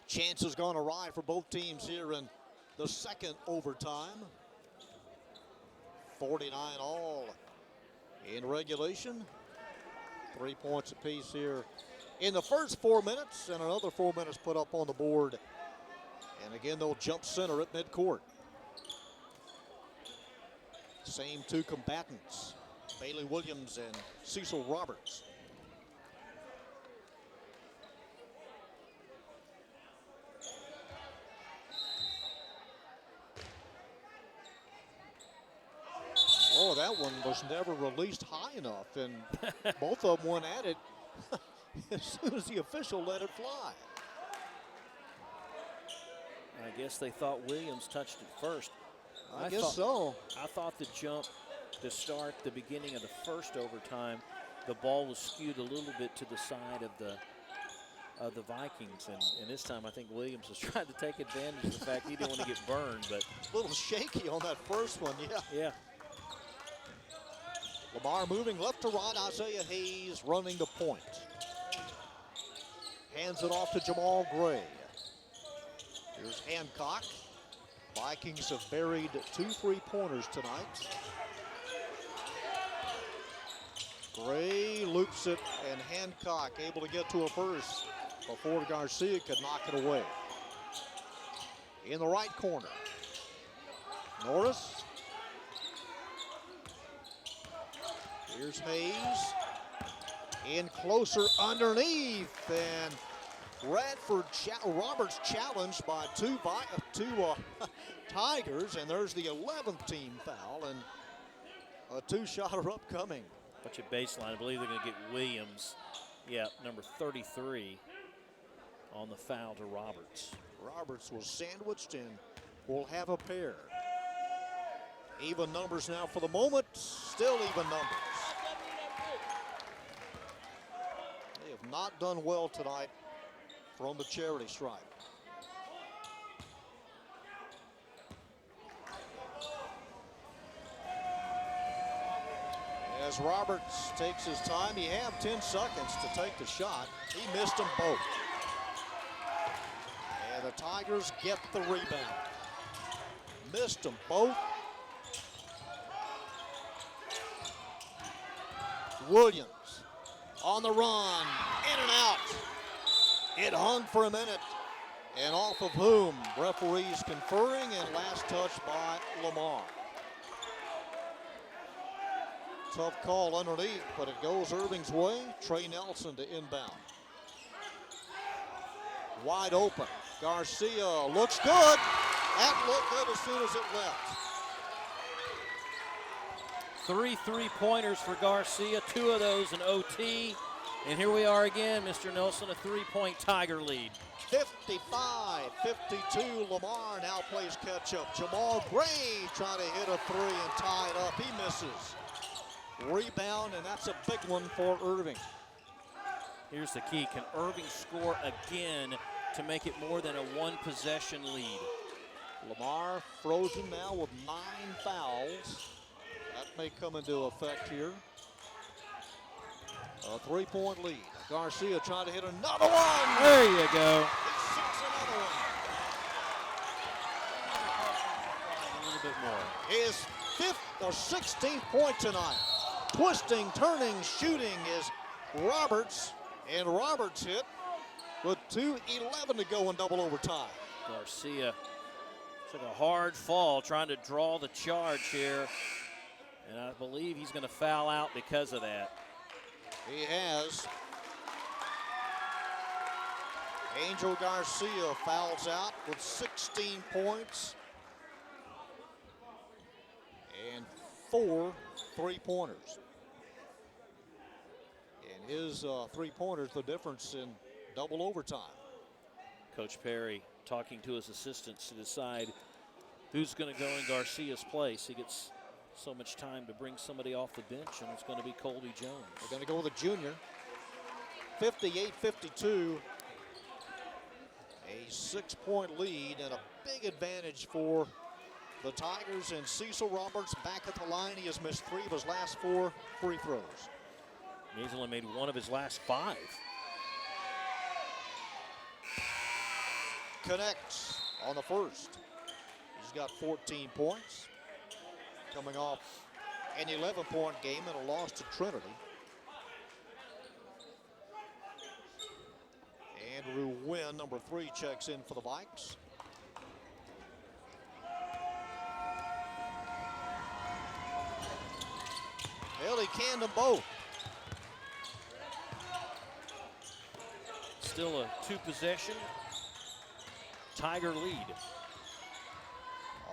Chances gone awry for both teams here in the second overtime. 49 all in regulation. 3 points apiece here in the first 4 minutes, and another 4 minutes put up on the board. And again, they'll jump center at midcourt. Same two combatants, Bailey Williams and Cecil Roberts. Oh, that one was never released high enough, and both of them went at it as soon as the official let it fly. I guess they thought Williams touched it first. I guess so. I thought the jump to start the beginning of the first overtime, the ball was skewed a little bit to the side of the Vikings, and this time I think Williams was trying to take advantage of the fact he didn't want to get burned. But a little shaky on that first one, yeah. Yeah. Lamar moving left to right. Isaiah Hayes running the point. Hands it off to Jamal Gray. Here's Hancock. Vikings have buried 2 3-pointers tonight. Gray loops it, and Hancock able to get to a first before Garcia could knock it away. In the right corner, Norris. Here's Hayes. In closer underneath, and Roberts challenged by two Tigers, and there's the 11th team foul, and a 2-shotter upcoming. Watch it baseline. I believe they're going to get Williams, number 33, on the foul to Roberts. Roberts was sandwiched and will have a pair. Even numbers now for the moment, still even numbers. They have not done well tonight from the charity stripe. As Roberts takes his time, he had 10 seconds to take the shot. He missed them both. And the Tigers get the rebound. Missed them both. Williams on the run, in and out. It hung for a minute, and off of whom? Referees conferring, and last touch by Lamar. Tough call underneath, but it goes Irving's way. Trey Nelson to inbound. Wide open. Garcia looks good. That looked good as soon as it left. 3 3-pointers for Garcia, 2 of those in OT. And here we are again, Mr. Nelson, a 3-point Tiger lead. 55-52, Lamar now plays catch-up. Jamal Gray trying to hit a 3 and tie it up. He misses. Rebound, and that's a big one for Irving. Here's the key. Can Irving score again to make it more than a 1-possession lead? Lamar frozen now with 9 fouls. That may come into effect here. A 3-point lead. Garcia trying to hit another one. There you go. He sinks another one. A little bit more. His 5th or 16th point tonight. Twisting, turning, shooting is Roberts. And Roberts hit with 2:11 to go in double overtime. Garcia took a hard fall trying to draw the charge here. And I believe he's going to foul out because of that. He has. Angel Garcia fouls out with 16 points and 4 3-pointers. His three-pointers, the difference in double overtime. Coach Perry talking to his assistants to decide who's going to go in Garcia's place. He gets so much time to bring somebody off the bench, and it's going to be Colby Jones. They're going to go with a junior. 58-52. A 6-point lead and a big advantage for the Tigers. And Cecil Roberts back at the line. He has missed 3 of his last 4 free throws. He's only made 1 of his last 5. Connects on the first. He's got 14 points. Coming off an 11-point game and a loss to Trinity. Andrew Wynn, number 3, checks in for the Vikes. Well, he canned them both. Still a 2-possession Tiger lead.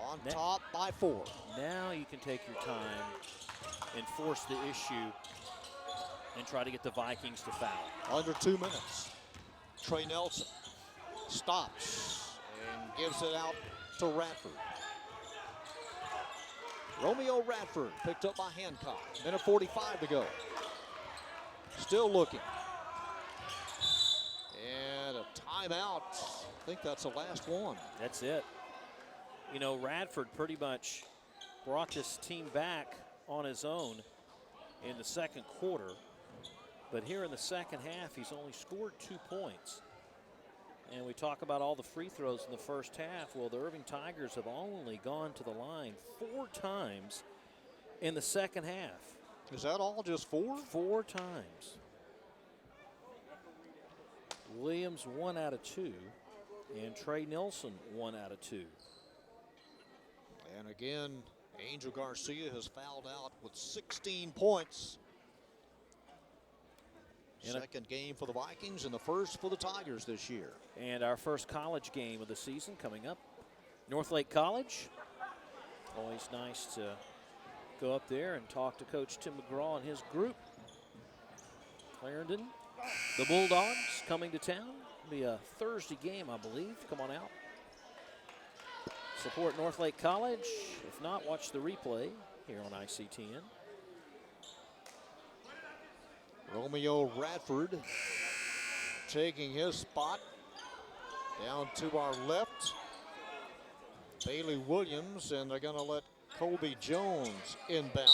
On top by 4. Now you can take your time and force the issue and try to get the Vikings to foul. Under 2 minutes. Trey Nelson stops and gives it out to Radford. Romeo Radford picked up by Hancock. Minute 45 to go. Still looking. And a timeout. I think that's the last one. That's it. You know, Radford pretty much brought this team back on his own in the second quarter. But here in the second half, he's only scored 2 points. And we talk about all the free throws in the first half. Well, the Irving Tigers have only gone to the line 4 times in the second half. Is that all, just 4? 4 times. Williams 1 out of 2. And Trey Nelson 1 out of 2. And again, Angel Garcia has fouled out with 16 points. Second game for the Vikings and the first for the Tigers this year. And our first college game of the season coming up. Northlake College. Always nice to go up there and talk to Coach Tim McGraw and his group. Clarendon, the Bulldogs coming to town. It'll be a Thursday game, I believe. Come on out. Support Northlake College. If not, watch the replay here on ICTN. Romeo Radford taking his spot down to our left. Bailey Williams, and they're going to let Colby Jones inbound.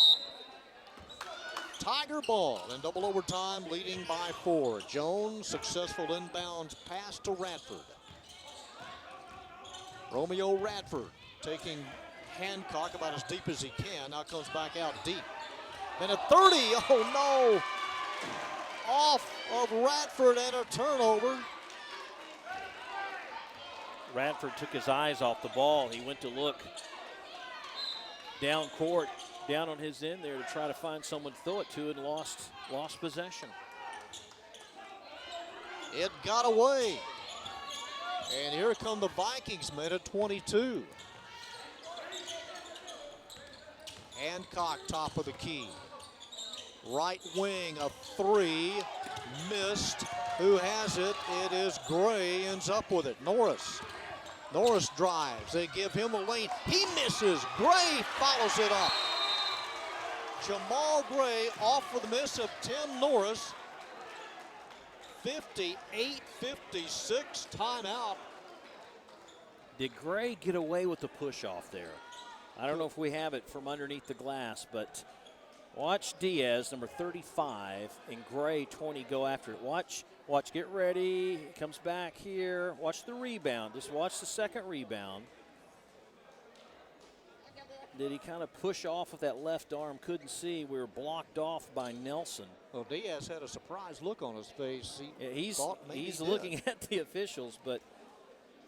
Tiger ball in double overtime, leading by 4. Jones, successful inbounds pass to Radford. Romeo Radford taking Hancock about as deep as he can. Now comes back out deep. Minute 30, oh no! Off of Radford and a turnover. Radford took his eyes off the ball. He went to look down court, down on his end there to try to find someone to throw it to, and lost possession. It got away. And here come the Vikings, minute 22. Hancock, top of the key. Right wing, a 3, missed. Who has it? It is Gray, ends up with it. Norris drives. They give him a lane. He misses. Gray follows it up. Jamal Gray off with a miss of Tim Norris. 58-56, timeout. Did Gray get away with the push off there? I don't know if we have it from underneath the glass, but watch Diaz, number 35, and Gray, 20, go after it. Watch, get ready. He comes back here. Watch the rebound. Just watch the second rebound. Did he kind of push off with that left arm? Couldn't see. We were blocked off by Nelson. Well, Diaz had a surprised look on his face. He's looking at the officials, but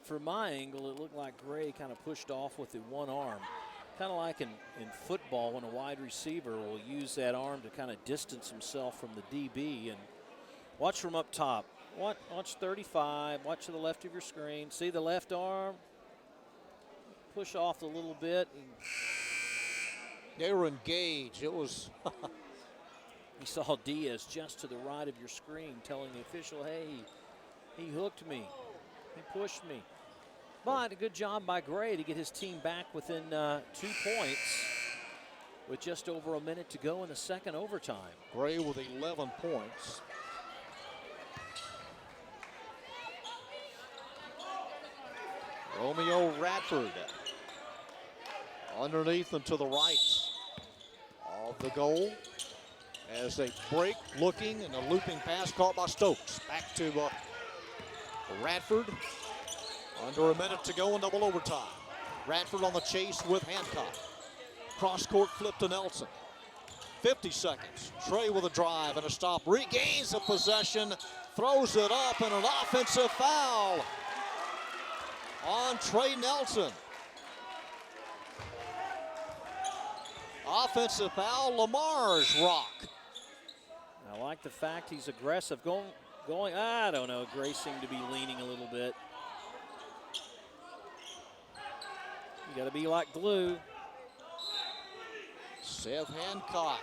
from my angle, it looked like Gray kind of pushed off with the one arm. Kind of like in football when a wide receiver will use that arm to kind of distance himself from the DB. And watch from up top. Watch 35. Watch to the left of your screen. See the left arm? Push off a little bit. They were engaged. It was You saw Diaz just to the right of your screen telling the official, hey, he hooked me, he pushed me. But a good job by Gray to get his team back within 2 points with just over a minute to go in the second overtime. Gray with 11 points. Romeo Radford underneath and to the right of the goal as they break, looking, and a looping pass caught by Stokes. Back to Radford. Under a minute to go in double overtime. Radford on the chase with Hancock. Cross-court flip to Nelson. 50 seconds. Trey with a drive and a stop. Regains the possession. Throws it up, and an offensive foul on Trey Nelson. Offensive foul, Lamar's rock. I like the fact he's aggressive. Going, I don't know, Gray seemed to be leaning a little bit. You got to be like glue. Seth Hancock.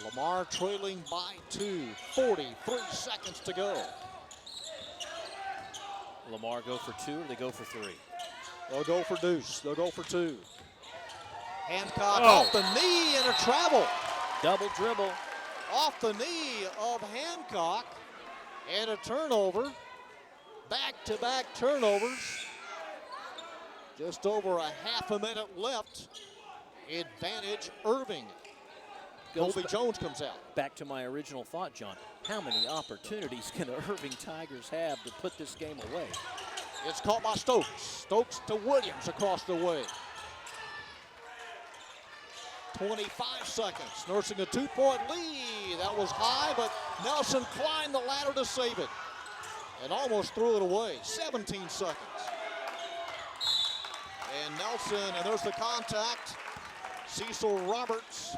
Lamar trailing by 2. 43 seconds to go. Lamar go for 2 or they go for 3? They'll go for deuce. They'll go for 2. Hancock off the knee and a travel. Double dribble. Off the knee of Hancock and a turnover. Back-to-back turnovers. Just over a half a minute left. Advantage Irving. Colby Jones comes out. Back to my original thought, John. How many opportunities can the Irving Tigers have to put this game away? It's caught by Stokes. Stokes to Williams across the way. 25 seconds. Nursing a 2-point lead. That was high, but Nelson climbed the ladder to save it. And almost threw it away. 17 seconds. And Nelson, and there's the contact. Cecil Roberts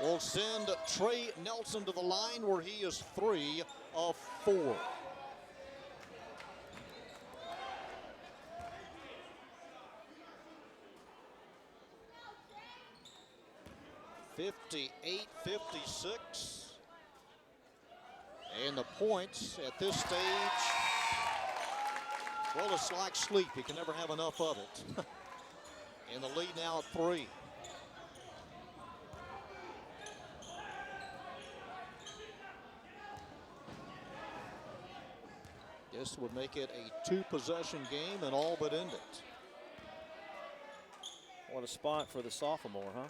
will send Trey Nelson to the line where he is 3 of 4. (58-56). And the points at this stage, well, it's like sleep. You can never have enough of it. And the lead now at 3. This would make it a 2-possession game and all but end it. What a spot for the sophomore, huh?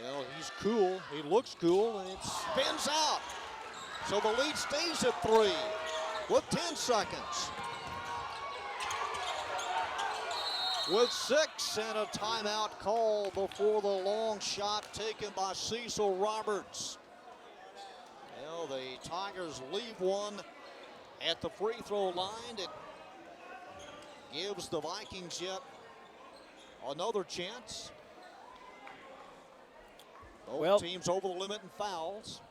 Well, he's cool. He looks cool, and it spins out. So the lead stays at 3 with 10 seconds. With 6 and a timeout call before the long shot taken by Cecil Roberts. Well, the Tigers leave one at the free throw line. It gives the Vikings yet another chance. Both teams over the limit in fouls.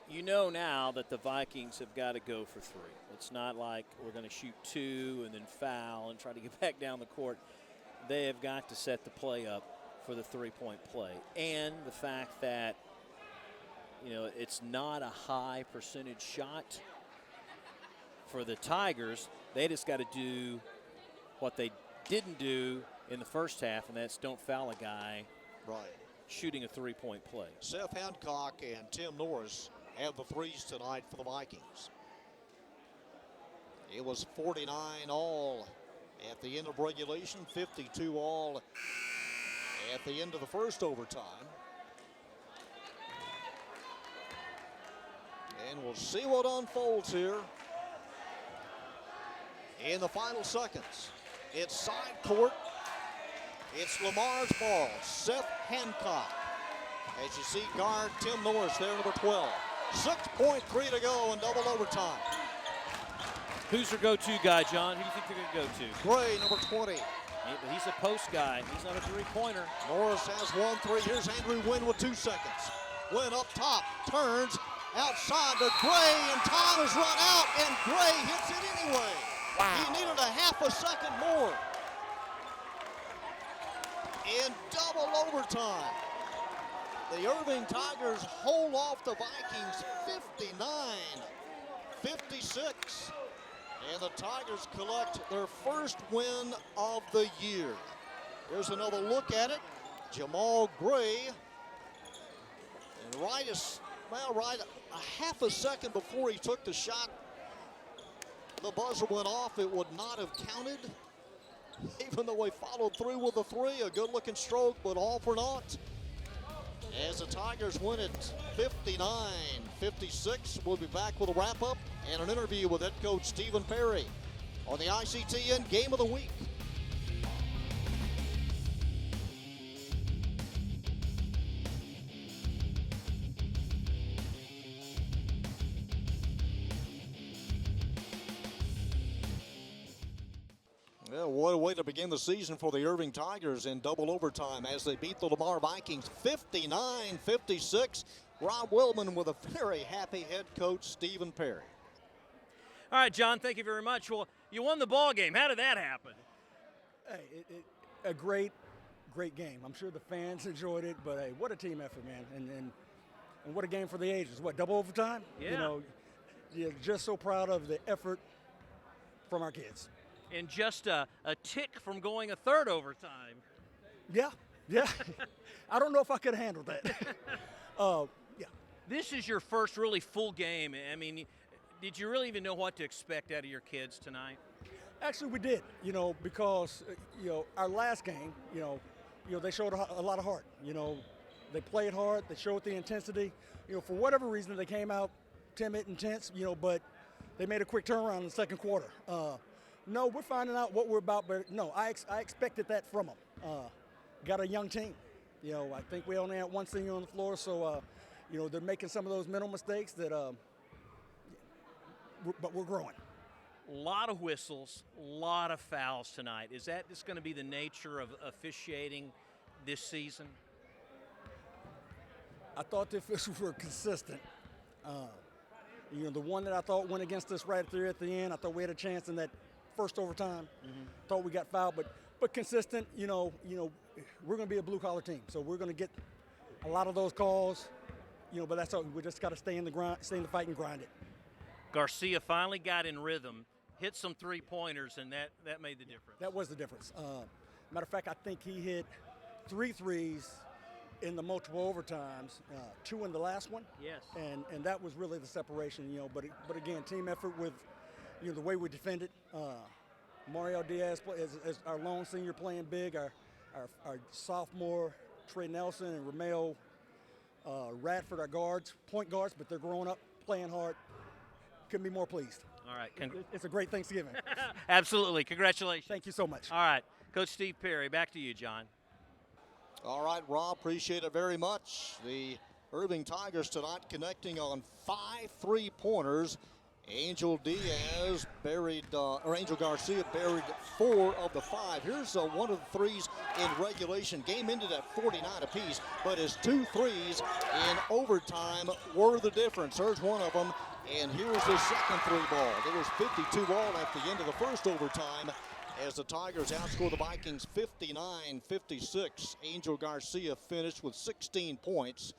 You know now that the Vikings have got to go for 3. It's not like we're going to shoot 2 and then foul and try to get back down the court. They have got to set the play up for the 3-point play. And the fact that, you know, it's not a high percentage shot for the Tigers. They just got to do what they didn't do in the first half, and that's don't foul a guy shooting a 3-point play. Seth Hancock and Tim Norris have the threes tonight for the Vikings. It was 49 all at the end of regulation, 52 all at the end of the first overtime. And we'll see what unfolds here in the final seconds. It's side court. It's Lamar's ball. Seth Hancock. As you see, guard Tim Norris there, number 12. 6.3 to go in double overtime. Who's your go-to guy, John? Who do you think they're going to go to? Gray, number 20. But he's a post guy. He's not a 3-pointer. Norris has 1-3. Here's Andrew Wynn with 2 seconds. Wynn up top, turns outside to Gray, and time has run out, and Gray hits it anyway. Wow. He needed a half a second more. In double overtime. The Irving Tigers hold off the Vikings 59-56. And the Tigers collect their first win of the year. Here's another look at it. Jamal Gray. And right a half a second before he took the shot, the buzzer went off. It would not have counted, even though he followed through with a three. A good-looking stroke, but all for naught. As the Tigers win it 59-56. We'll be back with a wrap-up and an interview with head coach Stephen Perry on the ICTN Game of the Week. Well, what a way to begin the season for the Irving Tigers in double overtime as they beat the Lamar Vikings 59-56. Rob Willman with a very happy head coach, Stephen Perry. All right, John, thank you very much. Well, you won the ball game. How did that happen? Hey, a great game. I'm sure the fans enjoyed it, but hey, what a team effort, man. And what a game for the ages. What, double overtime? Yeah. You know, you're just so proud of the effort from our kids. And just a tick from going a third overtime. Yeah. I don't know if I could handle that. Yeah. This is your first really full game. I mean, did you really even know what to expect out of your kids tonight? Actually, we did, because, our last game, they showed a lot of heart. They played hard. They showed the intensity. For whatever reason, they came out timid and tense, but they made a quick turnaround in the second quarter. No, we're finding out what we're about, but no, I expected that from them. Got a young team. I think we only had one senior on the floor, so, they're making some of those mental mistakes that, but we're growing. A lot of whistles, a lot of fouls tonight. Is that just going to be the nature of officiating this season? I thought the officials were consistent. The one that I thought went against us right there at the end, I thought we had a chance in that first overtime. Thought we got fouled, but consistent. We're going to be a blue-collar team, so we're going to get a lot of those calls. But that's all. We just got to stay in the fight and grind it. Garcia finally got in rhythm, hit some three-pointers, and that made the difference. That was the difference. Matter of fact, I think he hit 3 threes in the multiple overtimes, 2 in the last one. Yes. And that was really the separation. But again, team effort with the way we defended. Mario Diaz as our lone senior playing big. Our sophomore Trey Nelson and Romeo Radford, our point guards, but they're growing up, playing hard. Couldn't be more pleased. All right. It's a great Thanksgiving. Absolutely. Congratulations. Thank you so much. All right. Coach Steve Perry, back to you, John. All right, Rob, appreciate it very much. The Irving Tigers tonight connecting on 5 3-pointers. Angel Garcia buried 4 of the 5. Here's one of the threes in regulation. Game ended at 49 apiece, but his 2 threes in overtime were the difference. There's one of them, and here's his second 3 ball. There was 52 all at the end of the first overtime as the Tigers outscored the Vikings 59-56. Angel Garcia finished with 16 points.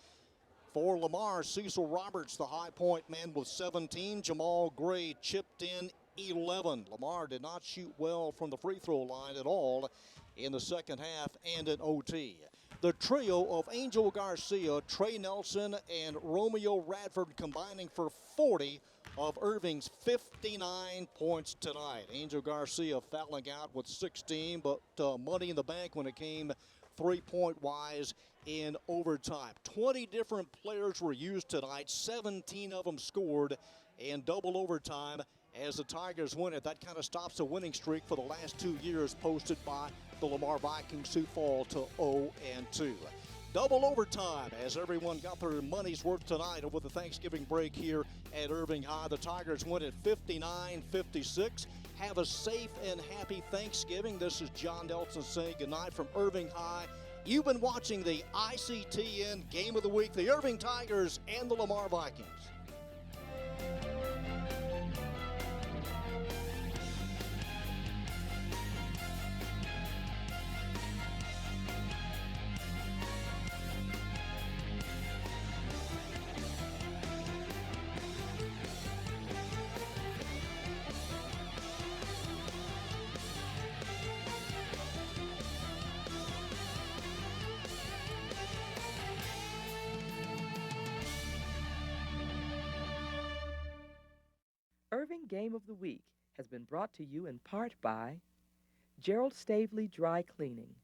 For Lamar, Cecil Roberts, the high point man with 17. Jamal Gray chipped in 11. Lamar did not shoot well from the free throw line at all in the second half and in OT. The trio of Angel Garcia, Trey Nelson, and Romeo Radford combining for 40 of Irving's 59 points tonight. Angel Garcia fouling out with 16, but money in the bank when it came three-point wise in overtime. 20 different players were used tonight. 17 of them scored in double overtime as the Tigers win it. That kind of stops the winning streak for the last 2 years posted by the Lamar Vikings, who fall to 0-2. Double overtime as everyone got their money's worth tonight over the Thanksgiving break here at Irving High. The Tigers win it 59-56. Have a safe and happy Thanksgiving. This is John Nelson saying goodnight from Irving High. You've been watching the ICTN Game of the Week, the Irving Tigers and the Lamar Vikings. Irving Game of the Week has been brought to you in part by Gerald Stavely Dry Cleaning,